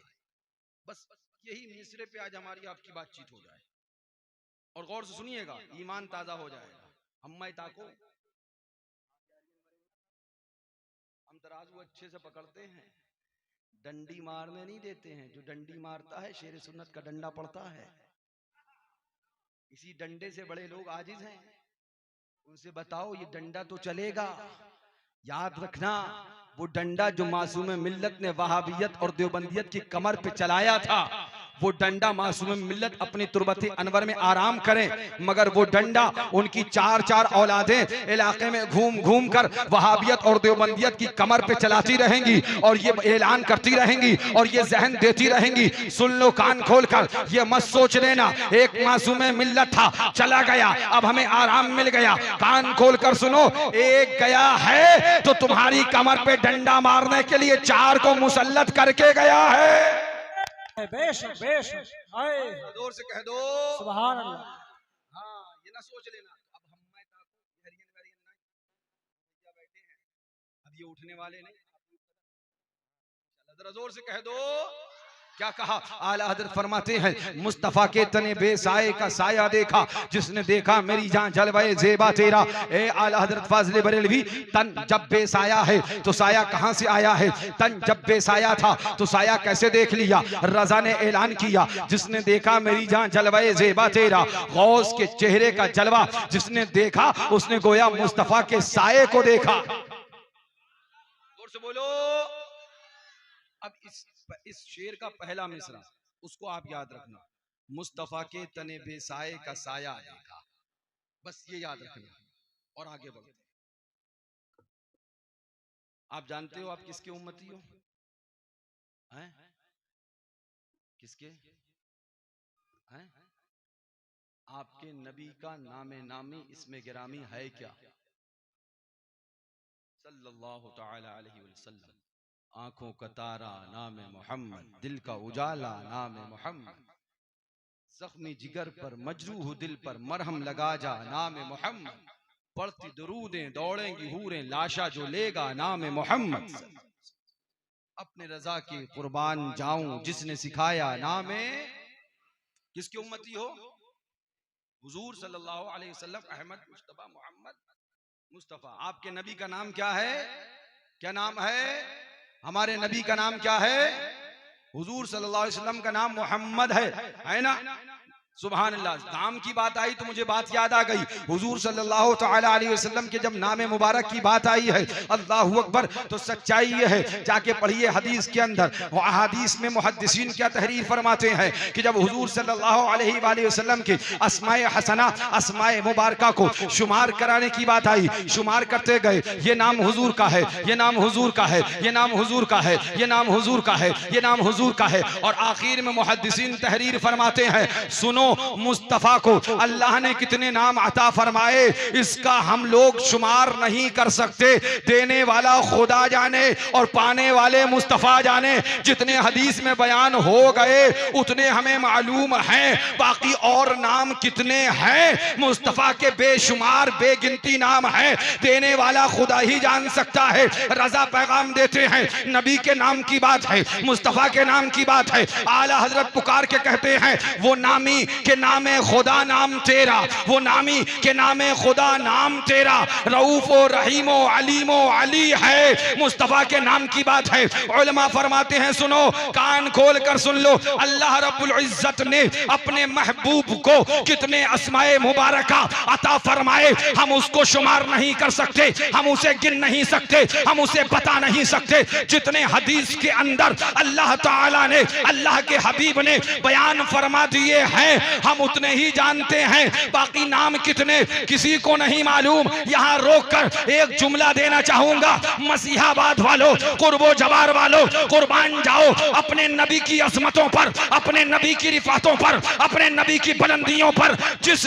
B: बस यही मिसरे पे आज हमारी आपकी बातचीत हो जाए, और गौर से सुनिएगा, ईमान ताजा हो जाएगा। अम्मा ताको हम तराजू अच्छे से पकड़ते हैं, डंडी मारने नहीं देते हैं। जो डंडी मारता है शेर सुन्नत का डंडा पड़ता है। इसी डंडे से बड़े लोग आजिज हैं, उनसे बताओ ये डंडा तो चलेगा। याद रखना वो डंडा जो मासूम मिल्लत ने वहाबियत और देवबंदियत की कमर पे चलाया था, वो डंडा मासूम मिल्लत अपनी तुरबत अनवर में आराम करें, मगर वो डंडा उनकी 4-4 औलादें इलाके में घूम घूम कर वहाबियत और देवबंदियत की कमर पे चलाती रहेंगी और ये ऐलान करती रहेंगी और ये जहन देती रहेंगी। सुन लो कान खोल कर, ये मत सोच लेना एक मासूम मिल्लत था चला गया अब हमें आराम मिल गया। कान खोल कर सुनो, एक गया है तो तुम्हारी कमर पे डंडा मारने के लिए 4 को मुसल्लत करके गया है।
A: बेशक बेशक,
B: जोर से कह दो
A: सुभान अल्लाह।
B: हाँ, ये ना सोच लेना अब हम बैठे हैं, अब ये उठने वाले नहीं। जरा जोर से कह दो क्या कहा। आला हजरत फरमाते हैं मुस्तफा के तने बेसाए का साया देखा, जिसने देखा मेरी जान जलवाए जेबा तेरा। ए आला हजरत फाजिल बरेलवी, तन जब बेसाया है तो साया कहां से आया है? तन जब बेसाया था तो साया कैसे देख लिया? रजा ने ऐलान किया जिसने देखा मेरी जान जलवाए जेबा तेरा। गौस के चेहरे का जलवा जिसने देखा उसने गोया मुस्तफा के साये को देखा। जोर से बोलो। अब इस शेर का पहला मिसरा उसको आप याद रखना, मुस्तफा के तने बेसाए का साया देखा, बस ये याद रखना और आगे बढ़ो। आप जानते हो आप किसके उम्मती हो? हैं? किसके हैं? आपके नबी का नामे नामी इसमें गिरामी है क्या? सल्लल्लाहु ताला अलैहि वसल्लम। आंखों का तारा नाम मोहम्मद, दिल का उजाला नाम मोहम्मद, जख्मी जिगर पर मजरूह दिल पर मरहम लगा जा नाम मोहम्मद, पढ़ती दुरूदें दौड़ेंगी हूरें लाशा जो लेगा नाम मोहम्मद, अपने रजा की कुर्बान जाऊं जिसने सिखाया नाम। किसकी उम्मती हो? हुजूर सल्लल्लाहु अलैहि वसल्लम, अहमद मुस्तफा मोहम्मद मुस्तफा। आपके नबी का नाम क्या है? क्या नाम है? हमारे नबी का नाम क्या है? हुजूर सल्लल्लाहु अलैहि वसल्लम का नाम मोहम्मद है ना? सुभान अल्लाह। नाम की बात आई तो मुझे बात याद आ गई। हुजूर सल्लल्लाहु ताला अलैहि वसल्लम के जब नाम मुबारक की बात आई है, अल्लाहु अकबर, तो सच्चाई ये है, जाके पढ़िए हदीस के अंदर। हदीस में मुहद्दिसीन क्या तहरीर फरमाते हैं कि जब हुजूर सल्लल्लाहु अलैहि वसल्लम के अस्माए हसना, अस्माए मुबारका को शुमार कराने की बात आई, शुमार करते गए, ये नाम हुजूर का है, ये नाम हुजूर का है, ये नाम हुजूर का है, ये नाम हुजूर का है, ये नाम हुजूर का है। और आखिर में मुहद्दिसीन तहरीर फरमाते हैं, सुनो मुस्तफा को अल्लाह ने कितने नाम अता फरमाए, इसका हम लोग शुमार नहीं कर सकते। देने वाला खुदा जाने और पाने वाले मुस्तफा जाने। जितने हदीस में बयान हो गए उतने हमें मालूम हैं, बाकी और नाम कितने हैं मुस्तफा के बेशुमार बेगिनती नाम हैं। देने वाला खुदा ही जान सकता है। रजा पैगाम देते हैं, नबी के नाम की बात है, मुस्तफा के नाम की बात है। आला हजरत पुकार के कहते हैं, वो नामी के नामे खुदा नाम तेरा, वो नामी के नामे खुदा नाम तेरा। रऊफो रहीमो अलीमो अली है, मुस्तफा के नाम की बात है। उलमा फरमाते हैं, सुनो कान खोल कर सुन लो, अल्लाह रब्बुल इज्जत ने अपने महबूब को कितने अस्माए मुबारका अता फरमाए, हम उसको शुमार नहीं कर सकते, हम उसे गिन नहीं सकते, हम उसे बता नहीं सकते। जितने हदीस के अंदर अल्लाह ताला ने, अल्लाह के हबीब ने बयान फरमा दिए हैं, हम उतने ही जानते हैं, बाकी नाम कितने किसी को नहीं मालूम। यहां रोककर एक जुमला देना चाहूंगा, मसीहाबाद वालों, कुर्बो जवार वालों, कुर्बान जाओ अपने नबी की अजमतों पर, अपने नबी की रिफातों पर, अपने नबी की बुलंदियों पर। जिस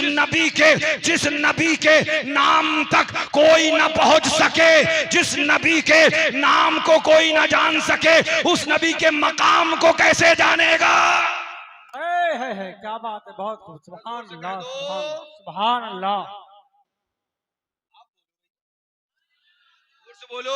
B: नबी के नाम तक कोई ना पहुंच सके, जिस नबी के नाम को कोई ना जान सके, उस नबी के मकाम को कैसे जानेगा?
A: है क्या बात है, बहुत खूब, सुभान अल्लाह, सुभान अल्लाह।
B: बोलो,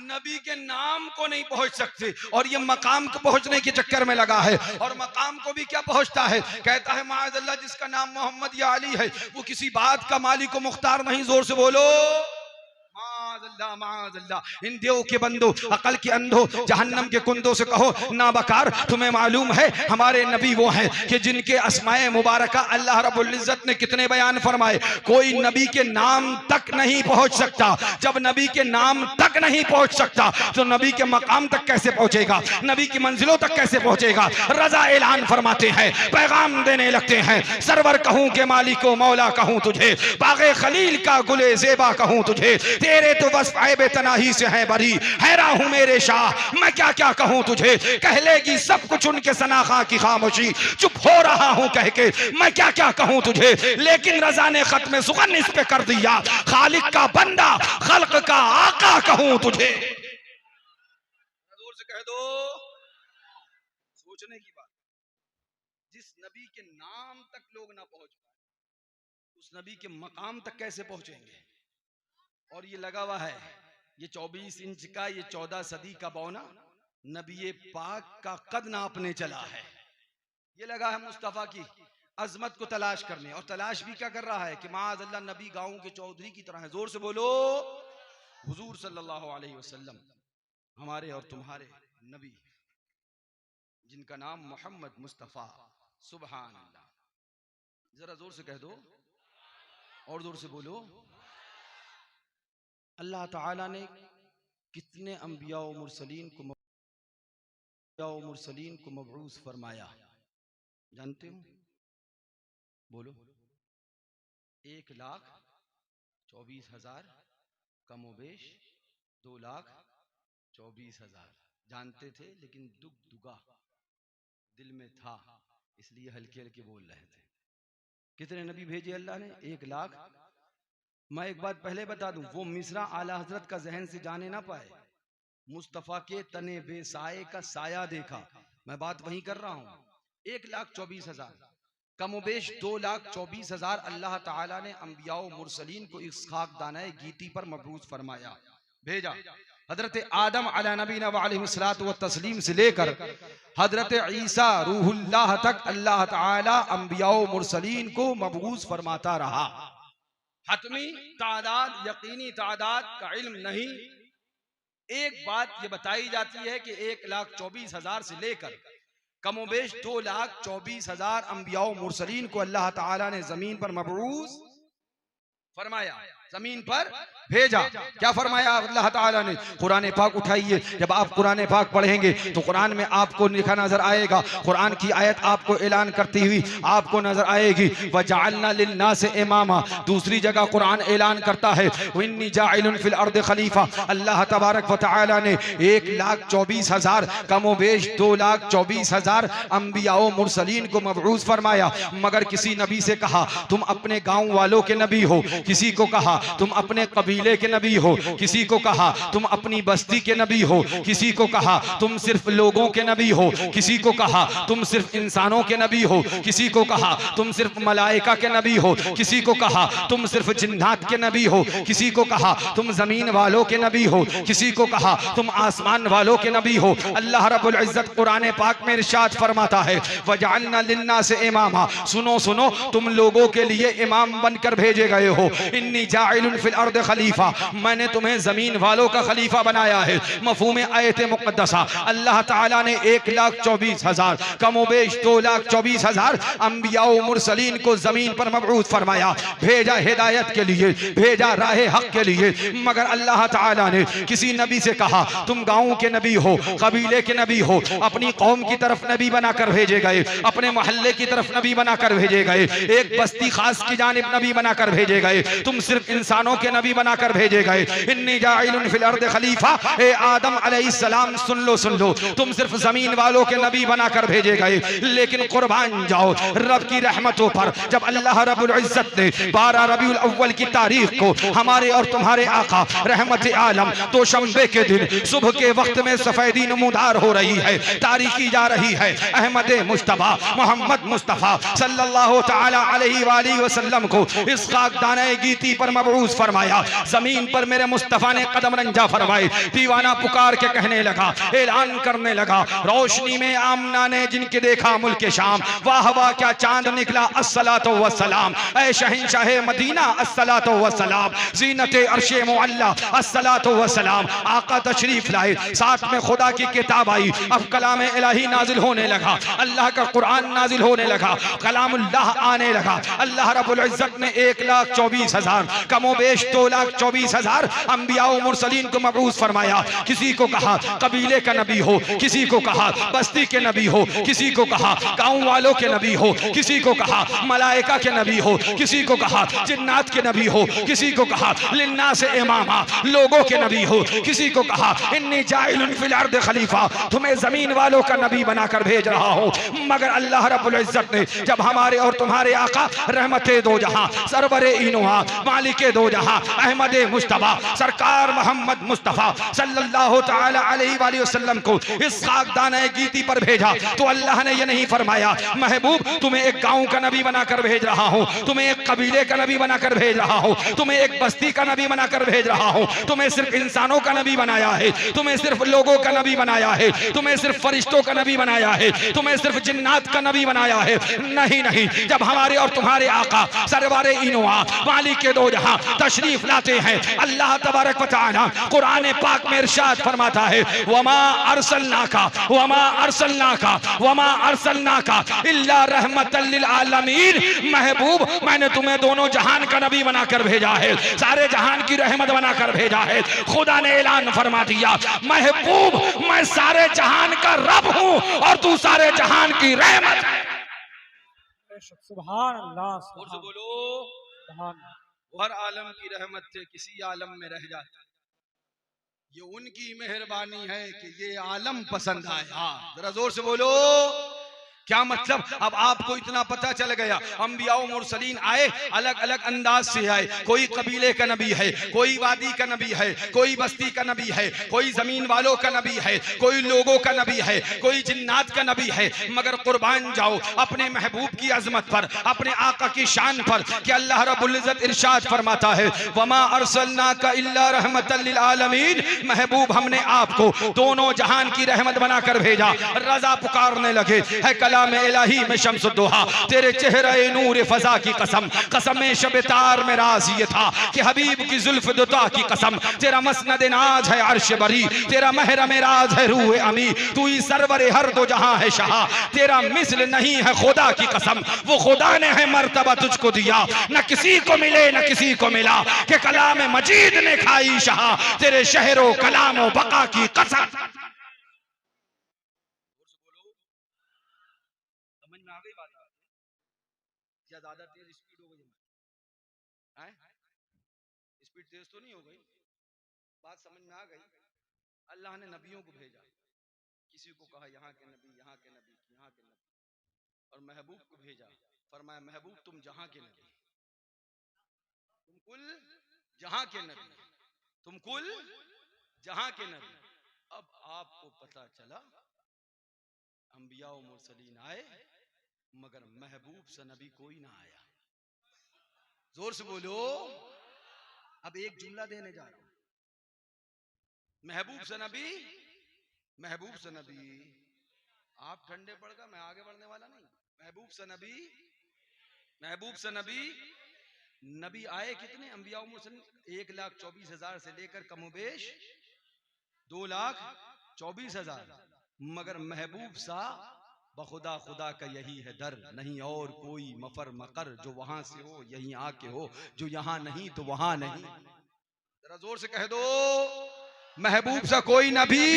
B: नबी के नाम को नहीं पहुंच सकते और ये मकाम को पहुंचने के चक्कर में लगा है। और मकाम को भी क्या पहुंचता है, कहता है माअज़ल्लाह जिसका नाम मोहम्मद या अली है वो किसी बात का मालिक व मुख्तार नहीं। जोर से बोलो, माअज़ल्लाह माअज़ल्लाह। इन देव के बंदो, अकल के अंधो, जहन्नम के कुंदों से कहो ना बकार, तुम्हें मालूम है हमारे नबी वो हैं कि जिनके अस्माए मुबारका अल्लाह रब्बुल इज्जत ने कितने बयान फरमाए। कोई नबी के नाम तक नहीं पहुंच सकता। जब नबी के नाम तक नहीं पहुंच सकता तो नबी के मकाम तक कैसे पहुंचेगा, नबी की मंजिलों तक कैसे पहुंचेगा। रजा ऐलान फरमाते हैं, पैगाम देने लगते हैं, सरवर कहूं के मालिको मौला कहूं तुझे, बागे खलील का गुले ज़ेबा कहूं तुझे, तेरे तो बस ऐबे तनाही से है बरी, हैरान हूं मेरे शाह मैं क्या क्या कहूं तुझे। कह लेगी सब कुछ उनके सनाखा की खामोशी, चुप हो रहा हूं कह के मैं क्या क्या कहूं तुझे। लेकिन रजा ने खत में सुगन इस पे कर दिया, खालिक का बंदा खल्क का आका कहूं तुझे। जोर से कह दो। सोचने की बात, जिस नबी के नाम तक लोग ना पहुंच पाए उस नबी के मकाम तक कैसे पहुंचेंगे। और ये लगा हुआ है, ये 24 इंच का, ये 14 सदी का बौना नबी पाक का कद नापने चला है। ये लगा है मुस्तफा की अजमत को तलाश करने, और तलाश भी क्या कर रहा है कि माअज़ल्लाह नबी गांव के चौधरी की तरह है। जोर से बोलो। हुजूर सल्लल्लाहु अलैहि वसल्लम हमारे और तुम्हारे नबी, जिनका नाम मोहम्मद मुस्तफा, सुभान अल्लाह। जरा जोर से कह दो और जोर से बोलो। अल्लाह ताला ने कितने अंबिया और मुरसलीन को मबऊस फरमाया जानते हो? बोलो। 1,24,000 कमोबेश 2,24,000 जानते थे, लेकिन दुगा दिल में था, इसलिए हल्के हल्के बोल रहे थे। कितने नबी भेजे अल्लाह ने? 1,00,000। मैं एक बात पहले बता दूं, वो मिसरा आला हजरत का जहन से जाने ना पाए। मुस्तफा के तने बेसाए का साया देखा, मैं बात वही कर रहा हूं। 1,24,000 कमोबेश 2,24,000 अल्लाह ताला ने अंबिया और मुरसलीन को इस खाक दानाए गीती पर मबरूज फरमाया, भेजा। हजरत आदम अला नबीना व अलैहिस्सलातु व तस्लीम से लेकर हजरत ईसा रूहुल्लाह तक अल्लाह ताला अंबिया और मुरसलीन को मबरूज फरमाता रहा। हतमी तादाद, यकीनी तादाद का इल्म नहीं। एक बात ये बताई जाती है कि 1,24,000 से लेकर कमोबेश 2,24,000 अंबिया और मुरसलीन को अल्लाह ताला ने जमीन पर मबऊस फरमाया, जमीन पर भेजा। क्या फरमाया अल्लाह ताला ने? कुरान पाक उठाइए, जब आप कुरान पाक पढ़ेंगे तो कुरान में आपको लिखा नजर आएगा, कुरान की आयत आपको ऐलान करती हुई आपको नजर आएगी, वजअलना लिन्नासि इमामा। दूसरी जगह कुरान ऐलान करता है वइन्नी जाइलुन फिल अर्द खलीफा। अल्लाह तबारक व तआला ने 1,24,000 कमोबेश 2,24,000 अंबिया व मुरसलीन को मबऊस फरमाया। मगर किसी नबी से कहा तुम अपने गाँव वालों के नबी हो, किसी को कहा तुम अपने कबीले के नबी हो, किसी को कहा तुम अपनी बस्ती के नबी हो, किसी को कहा तुम सिर्फ लोगों के नबी हो, किसी को कहा तुम सिर्फ इंसानों के नबी हो, किसी को कहा तुम सिर्फ मलाइका के नबी हो, किसी को कहा तुम सिर्फ जिन्नात के नबी हो, किसी को कहा तुम जमीन वालों के नबी हो, किसी को कहा तुम आसमान वालों के नबी हो। अल्लाह रब्बुल इज्जत कुरान पाक में इरशाद फरमाता है वजअलना लिन्नासि इमामा। सुनो सुनो, तुम लोगों के लिए इमाम बनकर भेजे गए हो। इन्नी जाइलुन फिल अर्द खलीफा, मैंने तुम्हें जमीन वालों का खलीफा बनाया है। मफहूम आयत मुक़द्दसा, अल्लाह ताला ने 1,24,000 कमोबेश 2,24,000 अंबिया व मुरसलीन को जमीन पर मबऊस फरमाया, भेजा हिदायत के लिए, भेजा राह हक के लिए। मगर अल्लाह ताला ने किसी नबी से कहा तुम गाँव के नबी हो, कबीले के नबी हो, अपनी कौम की तरफ नबी बनाकर भेजे गए, अपने मोहल्ले की तरफ नबी बनाकर भेजे गए, एक बस्ती खास की जानिब नबी बनाकर भेजे गए, तुम सिर्फ इंसानों के नबी बनाकर भेजे गए। इन्नी जाइलुन फिल अर्द खलीफा। ए आदम अलैहिस्सलाम सुन लो, तुम सिर्फ जमीन वालों के नबी बनाकर भेजे गए। लेकिन कुर्बान जाओ रब की रहमतों पर, जब अल्लाह रब्बुल इज्जत ने 12 रबीउल अव्वल की तारीख को हमारे और तुम्हारे आका रहमत आलम तो शंबे के दिन सुबह के वक्त में सफेदी नमूदार हो रही है, तारीखी जा रही है। अहमद मुस्तफा मोहम्मद मुस्तफा सल्लल्लाहु तआला अलैहि वसल्लम को इस खाकदाने गीती पर मबऊस फरमाया। जमीन पर मेरे मुस्तफा ने कदम रंजा फरमाए। दीवाना पुकार के कहने लगा, ऐलान करने लगा, रोशनी में आमना ने जिनके देखा मुल्क शाम, वाह वाह क्या चांद निकला, अस्सलातु वस्सलाम। ऐ शहंशाह मदीना अस्सलातु वस्सलाम, ज़ीनते अर्शे मुअल्ला अस्सलातु वस्सलाम। आका तशरीफ लाए, साथ में खुदा की किताब आई। अब कलाम इलाही नाजिल होने लगा, अल्लाह का कुरान नाजिल होने लगा, कलामुल्लाह आने लगा। अल्लाह रब्बुल इज्जत ने 1,24,000 कमोबेश 2,24,000 अंबिया व मुरसलीन को मबऊस फरमाया। किसी को कहा कबीले का नबी हो, किसी को कहा बस्ती के नबी हो, किसी को कहा गांव वालों के नबी हो, किसी को कहा मलाइका के नबी हो, किसी को कहा जिन्नात के नबी हो, किसी को कहा लिन्ना से इमामा लोगों के नबी हो, किसी को कहा इन्नी जाइलुन फिल अर्द खलीफा, तुम्हें जमीन वालों का नबी बनाकर भेज रहा हूं। मगर अल्लाह रब्बुल इज्जत ने जब हमारे और तुम्हारे आका रहमते दो जहां, सरवरे इनोहा, मालिके दो जहां, अहमद मुस्तफा सरकार मोहम्मद मुस्तफा सल्लल्लाहु तआला अलैहि वसल्लम को इस खाकदाने गीती पर भेजा, तो अल्लाह ने यह नहीं फरमाया महबूब तुम्हें एक गांव का नबी बनाकर भेज रहा हूं, तुम्हें एक कबीले का नबी बनाकर भेज रहा हूं, तुम्हें एक बस्ती का नबी बनाकर भेज रहा हूं, तुम्हें सिर्फ इंसानों का नबी बनाया है, तुम्हें सिर्फ लोगों का नबी बनाया है, तुम्हें सिर्फ फरिश्तों का नबी बनाया है, तुम्हें सिर्फ जिन्नात का नबी बनाया है। नहीं नहीं, जब हमारे और तुम्हारे आका सरवारे इनोआ मालिक के दो जहां तशरीफ लाते हैं, अल्लाह तबारक व तआला कुरान पाक में इरशाद फरमाता है, वमा अरसलनाका वमा अरसलनाका वमा अरसलनाका इल्ला रहमतल लिल आलमीन। महबूब मैंने तुम्हें दोनों जहान का नबी बनाकर भेजा है, सारे जहान की रहमत बनाकर भेजा है। खुदा ने ऐलान फरमा दिया, महबूब मैं सारे जहान का रब हूं और तू सारे जहान की रहमत है।
A: सुभान अल्लाह,
B: और से बोलो हर आलम की रहमत से किसी आलम में रह जाता, ये उनकी मेहरबानी है कि ये आलम पसंद आया। जरा जोर से बोलो क्या मतलब। अब आपको इतना पता चल गया, अंबिया व मुरसलीन आए, अलग अलग अंदाज से आए। कोई कबीले का नबी है, कोई वादी का नबी है, कोई बस्ती का नबी है, कोई जमीन वालों का नबी है, कोई लोगों का नबी है, कोई जिन्नात का नबी है। मगर कुर्बान जाओ अपने महबूब की अजमत पर, अपने आका की शान पर कि अल्लाह रब्बुल इज्जत इरशाद फरमाता है, वमा अरसलनाका इल्ला रहमतल लिल आलमीन। महबूब हमने आपको दोनों जहान की रहमत बनाकर भेजा। रजा पुकारने लगे, है कलाम इलाही में शम्सुद्दुहा, तेरे चेहरे नूर फजा की कसम, कसम शब तार में राज ये था कि हबीब की जुल्फ दुता की कसम, तेरा मसनद नाज है अर्श बरी, तेरा महरम राज है रूह अमी, तू ही सरवर हर दो जहां है शाह, तेरा मिस्ल नहीं है खुदा की कसम। वो खुदा ने है मर्तबा तुझको दिया, न किसी को मिले न किसी को मिला, कि कलाम मजीद ने खाई शाह, तेरे शहरो कलाम बका की कसम। ज्यादा तेज स्पीड हो गई है? स्पीड तेज तो नहीं हो गई? बात समझ में आ गई? अल्लाह ने नबियों को भेजा, किसी को कहा यहाँ के नबी, यहाँ के नबी, यहाँ के नबी, और महबूब को भेजा, फरमाया महबूब तुम जहां के नबी, तुम कुल जहां के नबी, तुम कुल जहां के नबी। अब आपको पता चला अंबिया व मुरसलीन आए, मगर महबूब से नबी कोई ना आया। जोर से बोलो। अब एक जुमला देने जा रहा हूं, महबूब से नबी, महबूब से नबी। आप ठंडे पड़ गए, मैं आगे बढ़ने वाला नहीं। महबूब से नबी, महबूब से नबी। नबी आए कितने? अंबिया व मुरसलीन 1,24,000 से लेकर कमोबेश 2,24,000। मगर महबूब सा बखुदा खुदा का यही है दर, नहीं और कोई मफर मकर, जो वहां से हो यहीं आके हो, जो यहां नहीं तो वहां नहीं। जरा जोर से कह दो, महबूब सा कोई नबी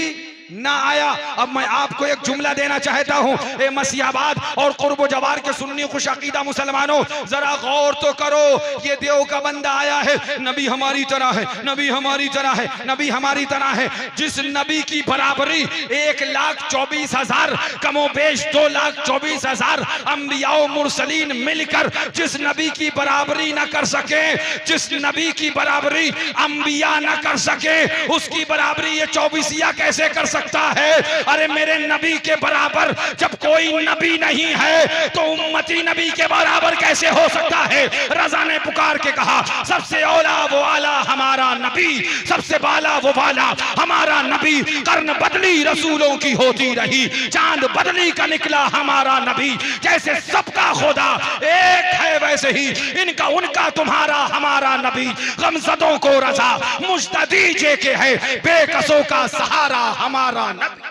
B: ना आया। अब मैं आपको एक जुमला देना चाहता हूं, ए मसीहाबाद और कुर्ब जवार के सुन्नी खुश अकीदा मुसलमानों, जरा गौर तो करो। ये देव का बंदा आया है, नबी हमारी तरह है, नबी हमारी तरह है, नबी हमारी तरह है। जिस नबी की बराबरी 1,24,000 कमोबेश 2,24,000 अंबिया मुरसलीन मिलकर जिस नबी की बराबरी न कर सके, जिस नबी की बराबरी अंबिया न कर सके, उसकी
C: बराबरी ये चौबीसिया कैसे कर सकता है? अरे मेरे नबी के बराबर जब कोई नबी नहीं है तो उम्मती नबी के बराबर कैसे हो सकता है? रजा ने पुकार के कहा, सबसे औला वो आला हमारा नबी, सबसे बाला वो बाला हमारा नबी। कर्न बदली रसूलों की होती रही, चांद बदली का निकला हमारा नबी। जैसे सबका खुदा एक है वैसे ही इनका उनका तुम्हारा हमारा नबी। गमज़दों को रजा मुस्तदी जे के है, बेकसों का सहारा हमारा नबी।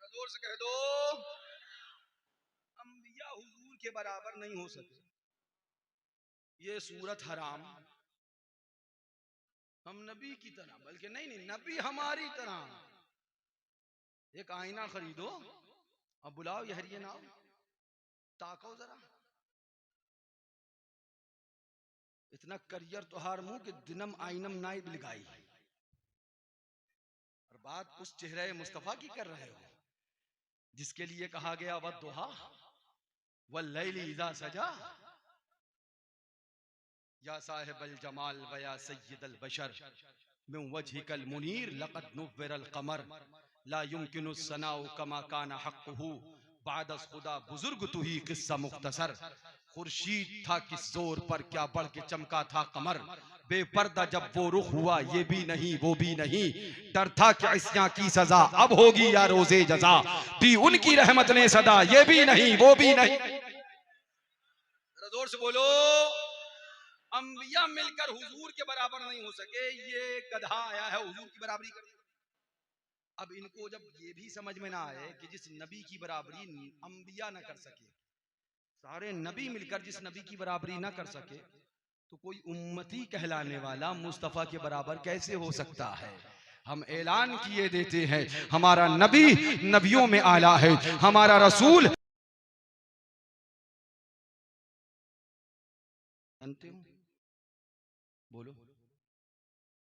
C: जोर से कह दो, अंबिया हुजूर के बराबर नहीं हो सकते। ये सूरत हराम। हम नबी की तरह, बल्कि नहीं नबी हमारी तरह। एक आईना खरीदो, अब बुलाओ यहरिये नाओ, ताको जरा, इतना करियर तोहार मुंह के दिनम आइनम नाइब लगाई, और बात उस चेहरे मुस्तफा की कर रहे हो जिसके लिए कहा गया वद्दुहा वल्लैली इज़ा सजा या साहिबल जमाल व या सय्यदल बशर मिन वजहिकल मुनीर लक़द नुव्विरल क़मर ला युमकिनु सनाउ कमा काना हक़्क़ुहु बादस खुदा बुजुर्ग तू ही किस्सा मुख्तसर। खुर्शीद था किस जोर पर क्या बढ़ के चमका था कमर, बेपर्दा जब वो रुख हुआ ये भी नहीं वो भी नहीं, डर था कि इस्यां की सजा अब होगी या रोजे जजा, दी उनकी रहमत ने सदा ये भी नहीं वो भी नहीं। जोर से बोलो, अंबिया मिलकर हुजूर के बराबर नहीं हो सके। ये गधा आया है हुजूर की बराबरी कर। अब इनको जब ये भी समझ में ना आए कि जिस नबी की बराबरी अंबिया ना कर सके, सारे नबी मिलकर जिस नबी की बराबरी ना कर सके, तो कोई उम्मती कहलाने वाला मुस्तफा के बराबर कैसे हो सकता है? हम ऐलान किए देते हैं, हमारा नबी नबियों में आला है, हमारा रसूल। बोलो,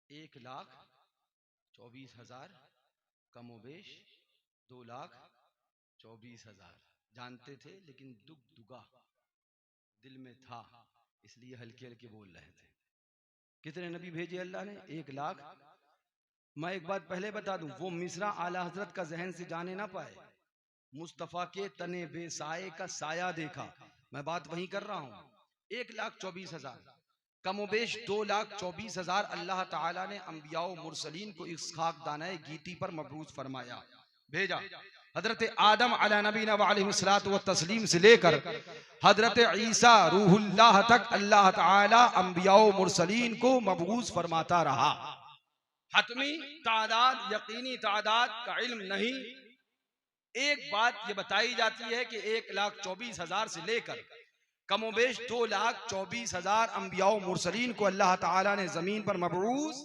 C: 1,24,000 कमोबेश 2,24,000 जानते थे, लेकिन दुख दुगा दिल में था, इसलिए हल्के हल्के बोल रहे थे। कितने नबी भेजे अल्लाह ने? 1,00,000। मैं एक बात पहले बता दूं, वो मिसरा आला हजरत का जहन से जाने ना पाए। मुस्तफा के तने बेसाए का साया देखा, मैं बात वही कर रहा हूं। 1,24,000 कमोबेश 2,24,000 अल्लाह ताला ने अंबियाओ मुरसलीन को इस खाक दाना गीती पर मबरूज फरमाया, भेजा। हजरत आदम अला नबीना व अलैहिस्सलातु व तस्लीम से लेकर हजरत ईसा रूहुल्लाह तक अल्लाह ताला अंबियाओ मुरसलीन को मबरूज फरमाता रहा। हतमी तादाद, यकीनी तादाद का इल्म नहीं। एक बात ये बताई जाती है कि 1,24,000 से लेकर कमोबेश 2,24,000 अंबियाओ मुरसलीन को अल्लाह ताला ने जमीन पर मबरूज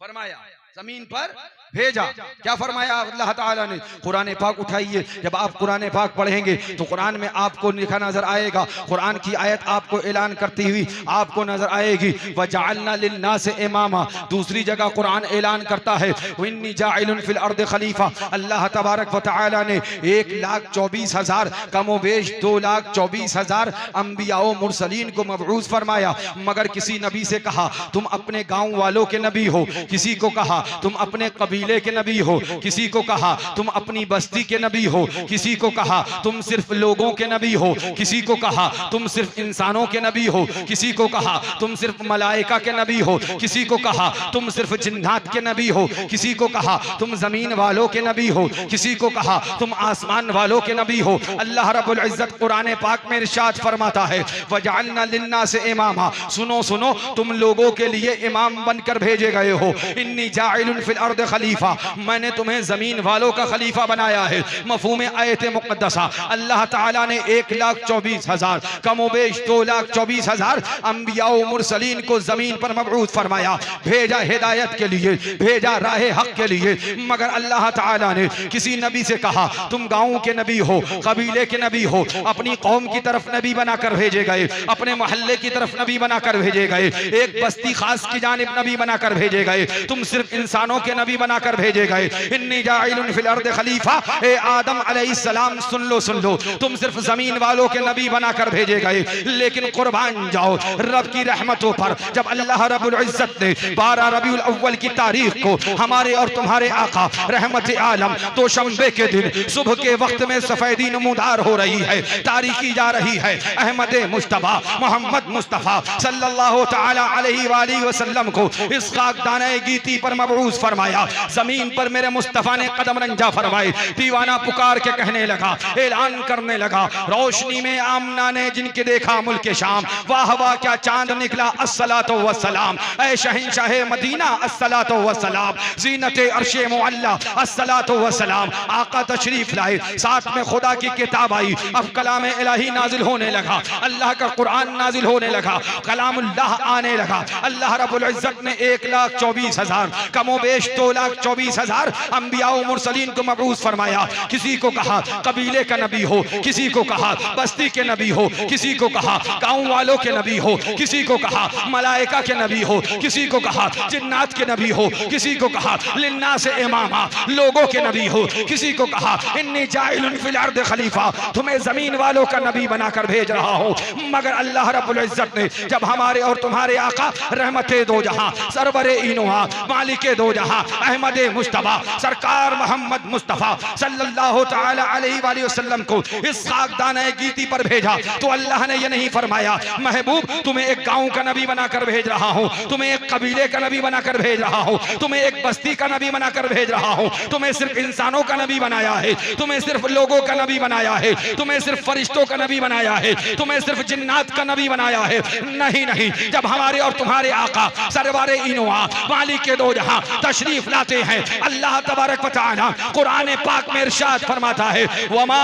C: फरमाया, जमीन पर भेजा। क्या फरमाया अल्लाह ताला ने? कुरान पाक उठाइए, जब आप कुरान पाक पढ़ेंगे तो कुरान में आपको लिखा नजर आएगा, कुरान की आयत आपको ऐलान करती हुई आपको नजर आएगी, वजअलना लिन्नास इमामा। दूसरी जगह कुरान ऐलान करता है, वइन्नी जाइलुन फिल अर्द खलीफा। अल्लाह तबारक व तआला ने 1,24,000 कमोबेश 2,24,000 अंबियाओ मुरसलीन को मबऊस फरमाया। मगर किसी नबी से कहा तुम अपने गांव वालों के नबी हो, किसी को कहा तुम अपने कबीले के नबी हो, किसी को कहा तुम अपनी बस्ती के नबी हो, किसी को कहा तुम सिर्फ लोगों के नबी हो, किसी को कहा तुम सिर्फ इंसानों के नबी हो, किसी को कहा तुम सिर्फ मलाइका के नबी हो, किसी को कहा तुम सिर्फ जिन्नात के नबी हो, किसी को कहा तुम जमीन वालों के नबी हो, किसी को कहा तुम आसमान वालों के नबी हो। अल्लाह रब्बुल इज्जत कुरान पाक में इरशाद फरमाता है, वजअलना लिन्नास इमामा। सुनो सुनो, तुम लोगों के लिए इमाम बनकर भेजे गए हो। इन्नी जाइलुन फिल अर्द खलीफा, मैंने तुम्हें जमीन वालों का खलीफा बनाया है। मफहूम आयत मुक़द्दसा, अल्लाह ताला ने 1,24,000 कमोबेश 2,24,000 अंबियाओ मुरसलीन को जमीन पर मबऊस फरमाया, भेजा हिदायत के लिए, भेजा राह हक के लिए। मगर अल्लाह ताला ने किसी नबी से कहा तुम गांव के नबी हो, कबीले के नबी हो, अपनी कौम की तरफ नबी बनाकर भेजे गए, अपने मोहल्ले की तरफ नबी बनाकर भेजे गए, एक बस्ती खास की जानिब नबी बनाकर भेजे गए। तुम सिर्फ इंसानों के नबी बनाकर भेजे गए। इन्नी जाइलुन फिल अर्द खलीफा, ए आदम अलैहिस्सलाम सुन लो, तुम सिर्फ जमीन वालों के नबी बनाकर भेजे गए। लेकिन कुर्बान जाओ रब की रहमतों पर, जब अल्लाह रब्बुल इज्जत ने 12 रबीउल अव्वल की तारीख को हमारे और तुम्हारे आका रहमत आलम तो शंबे के दिन सुबह के वक्त में सफेदी नमूदार हो रही है, तारीखी जा रही है। अहमद मुस्तफा मोहम्मद मुस्तफा सल्लल्लाहु तआला अलैहि वाली वसल्लम को इस खाकदाने गीती पर मबऊस फरमाया। जमीन पर मेरे मुस्तफा ने कदम रंजा फरमाए। दीवाना पुकार के कहने लगा, ऐलान करने लगा, रोशनी में आमना ने जिनके देखा मुल्क शाम, वाह वाह क्या चांद निकला, अस्सलातु वस्सलाम। ऐ शहंशाह मदीना अस्सलातु वस्सलाम, ज़ीनते अर्शे मुअल्ला अस्सलातु वस्सलाम। आका तशरीफ लाए, साथ में खुदा की किताब आई। अब कलाम इलाही नाजिल होने लगा, अल्लाह का कुरान नाजिल होने लगा, कलामुल्लाह आने लगा। अल्लाह रब्बुल इज्जत ने 1,24,000 कमोबेश 2,24,000 अंबिया और मुरसलीन को मबऊस फरमाया। किसी को कहा कबीले का नबी हो, किसी को कहा बस्ती के नबी हो, किसी को कहा गांव वालों के नबी हो, किसी को कहा मलाइका के नबी हो, किसी को कहा जिन्नात के नबी हो, किसी को कहा लिन्ना से इमामा लोगों के नबी हो, किसी को कहा इन्नी जाइलुन फिल अर्द खलीफा, तुम्हें जमीन वालों का नबी बनाकर भेज रहा हूं। मगर अल्लाह रब्बुल इज्जत ने जब हमारे और तुम्हारे आका रहमते दो जहां सरवरे इनुहा मालिके दो जहां अहमद मुस्तफा सरकार मोहम्मद मुस्तफा सल्लल्लाहु तआला अलैहि वसल्लम को इस खाकदाने गीती पर भेजा, तो अल्लाह ने यह नहीं फरमाया महबूब तुम्हें एक गांव का नबी बनाकर भेज रहा हूं, तुम्हें एक कबीले का नबी बनाकर भेज रहा हूं, तुम्हें एक बस्ती का नबी बनाकर भेज रहा हूं, तुम्हें सिर्फ इंसानों का नबी बनाया है, तुम्हें सिर्फ लोगों का नबी बनाया है, तुम्हें सिर्फ फरिश्तों का नबी बनाया है, तुम्हें सिर्फ जिन्नात का नबी बनाया है। नहीं नहीं, जब हमारे और तुम्हारे आका सरवारे इनुआ मालिक के दो जहां तशरीफ लाते हैं, अल्लाह तबारक व तआला कुरान पाक में इरशाद फरमाता है, वमा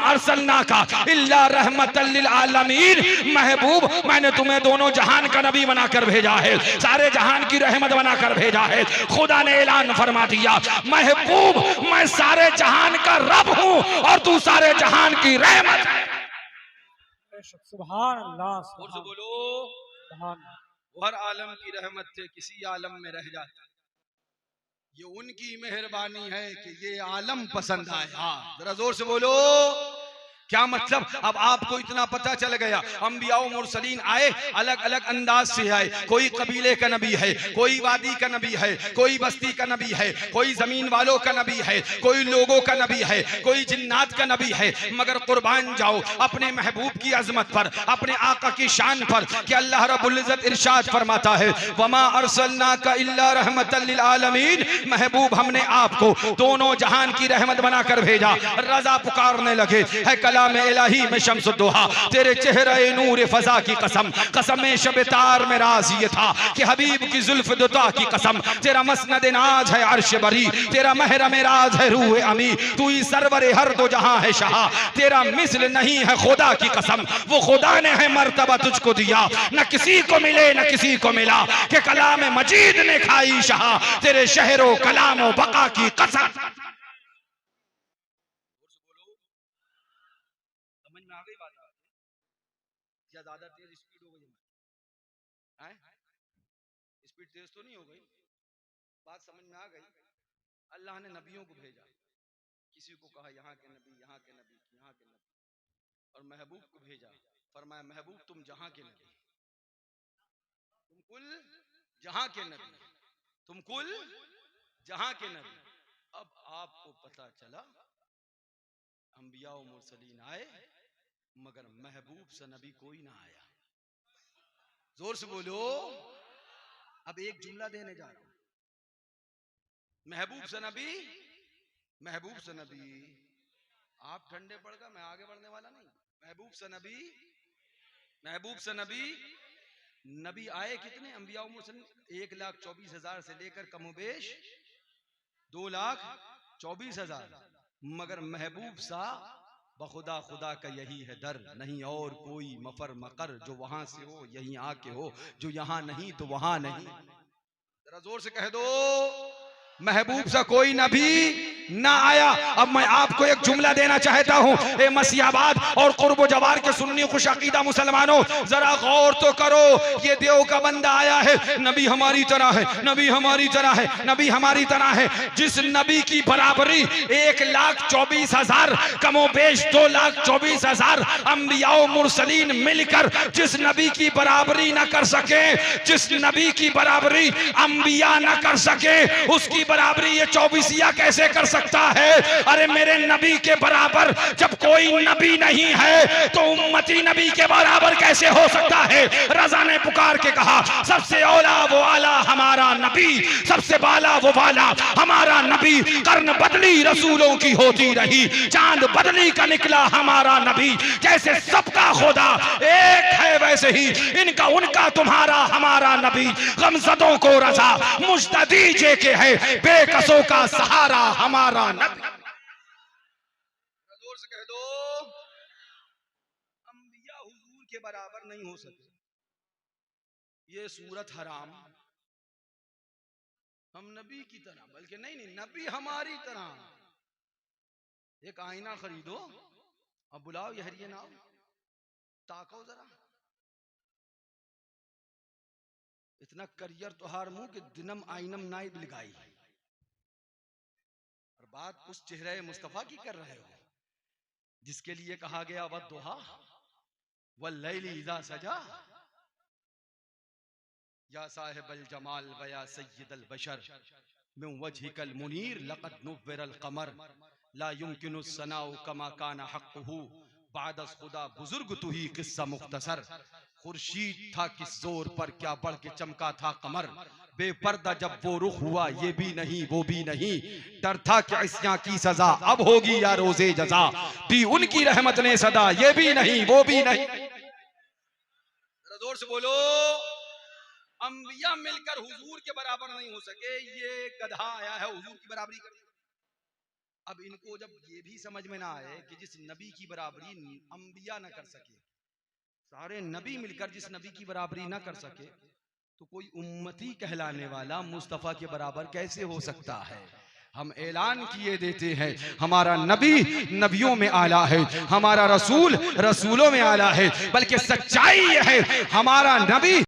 C: अरसलनाका इल्ला रहमतल लिल आलमीन। महबूब मैंने तुम्हें दोनों जहान का नबी बनाकर भेजा है, सारे जहान की रहमत बनाकर भेजा है। खुदा ने ऐलान फरमा दिया, महबूब मैं सारे जहान का रब हूं और तू सारे जहान की रहमत है।
A: सुभान अल्लाह,
C: और से बोलो
A: सुभान।
C: हर आलम की रहमत से किसी आलम में रह जाता, ये उनकी मेहरबानी है कि ये आलम पसंद आया। जरा जोर से बोलो क्या मतलब। अब आपको इतना पता चल गया, अंबिया और मुरसलीन आए, अलग अलग अंदाज से आए। कोई कबीले का नबी है, कोई वादी का नबी है, कोई बस्ती का नबी है, कोई जमीन वालों का नबी है, कोई लोगों का नबी है, कोई जिन्नात का नबी है। मगर कुर्बान जाओ अपने महबूब की अजमत पर, अपने आका की शान पर कि अल्लाह रब्बुल इज्जत इरशाद फरमाता है, वमा अरसलनाका इल्ला रहमतल लिल आलमीन। महबूब हमने आपको दोनों जहान की रहमत बनाकर भेजा। रजा पुकारने लगे, है कलाम इलाही में शम्सुद्दुहा, तेरे चेहरे नूर फजा की कसम, कसम शब तार में राज ये था कि हबीब की जुल्फ दुता की कसम, तेरा मसनद नाज है अर्श बरी, तेरा महरम राज है रूह अमी, तू ही सरवर हर दो जहां है शाह, तेरा मिस्ल नहीं है खुदा की कसम। वो खुदा ने है मर्तबा तुझको दिया, न किसी को मिले न किसी को मिला, कि कलाम मजीद ने खाई शाह, तेरे शहरों कलाम बका की कसम। ज्यादा तेज स्पीड हो गई, स्पीड तेज तो नहीं हो गई, बात समझ में आ गई। अल्लाह ने नबियों को भेजा, किसी को कहा यहाँ के नबी, यहाँ के नबी, यहाँ के नबी, और महबूब को भेजा, फरमाया महबूब तुम जहां के नबी, तुम कुल जहां के नबी, तुम कुल जहां के नबी। अब आपको पता चला अंबिया और मुरसलीन आए, मगर महबूब से नबी कोई ना आया। जोर से बोलो। अब एक जुमला देने जा रहा हूं, महबूब से नबी, महबूब से नबी। आप ठंडे पड़ गए, मैं आगे बढ़ने वाला नहीं। महबूब से नबी, महबूब से नबी। नबी आए कितने अंबिया और मुरसलीन? 1,24,000 से लेकर कमोबेश 2,24,000। मगर महबूब सा बखुदा खुदा का यही है दर, नहीं और कोई मफर मकर, जो वहां से हो यहीं आके हो, जो यहां नहीं तो वहां नहीं। जरा जोर से कह दो, महबूब सा कोई नबी ना आया। अब मैं आपको एक जुमला देना चाहता हूं, ए मसीहाबाद और कुर्ब जवार के सुन्नी खुश अकीदा मुसलमानों, जरा गौर तो करो। ये देव का बंदा आया है, नबी हमारी तरह है, नबी हमारी तरह है, नबी हमारी तरह है। जिस नबी की बराबरी 1,24,000 कमोबेश 2,24,000 अंबिया मुरसलीन मिलकर जिस नबी की बराबरी न कर सके, जिस नबी की बराबरी अंबिया न कर सके, उसकी बराबरी ये 24 कैसे कर सकता है? अरे मेरे नबी के बराबर जब कोई नबी नहीं है तो उम्मती नबी के बराबर कैसे हो सकता है? रजा ने पुकार के कहा, सबसे औला वो आला हमारा नबी, सबसे बाला वो वाला हमारा नबी। कर्न बदली रसूलों की होती रही, चांद बदली का निकला हमारा नबी। जैसे सबका खुदा एक है वैसे ही इनका उनका तुम्हारा हमारा नबी। गमज़दों को रजा मुज्तदी के है, बेकसों का सहारा हमारा नबी। जोर से कह दो, अंबिया हुजूर के बराबर नहीं हो सकते। ये सूरत हराम। हम नबी की तरह, बल्कि नहीं, नबी हमारी तरह। एक आईना खरीदो अब बुलाओ ये हरिये नाव, ताको जरा, इतना करियर तुहार मुंह के दिनम आइनम नाइब लिगाई, और बात उस चेहरे मुस्तफा की कर रहे हो जिसके लिए कहा गया वद्दुहा वल्लैली इज़ा सजा, या साहिबल जमाल व या सय्यदल बशर मिन वजहिकल मुनीर लक़द नुव्विरल क़मर ला युमकिनु सनाउ कमा काना हक़्क़ुहु बादस खुदा बुजुर्ग तू ही किस्सा मुख्तसर। खुर्शीद था किस जोर पर क्या बढ़ के चमका था कमर, बेपर्दा जब वो रुख हुआ ये भी नहीं वो भी नहीं, डर था कि इस्यां की सजा अब होगी या रोजे जजा, दी उनकी रहमत ने सदा ये भी नहीं वो भी नहीं। जोर से बोलो, अंबिया मिलकर हुजूर के बराबर नहीं हो सके। ये गधा आया है हुजूर की बराबरी कर। अब इनको जब ये भी समझ में ना आए कि जिस नबी की बराबरी अंबिया ना कर सके, सारे नबी मिलकर जिस नबी की बराबरी ना कर सके, तो कोई उम्मती कहलाने वाला मुस्तफा के बराबर कैसे हो सकता है? हम ऐलान किए देते हैं, हमारा नबी नबियों में आला है, हमारा रसूल रसूलों में आला है। बल्कि सच्चाई यह है, हमारा नबी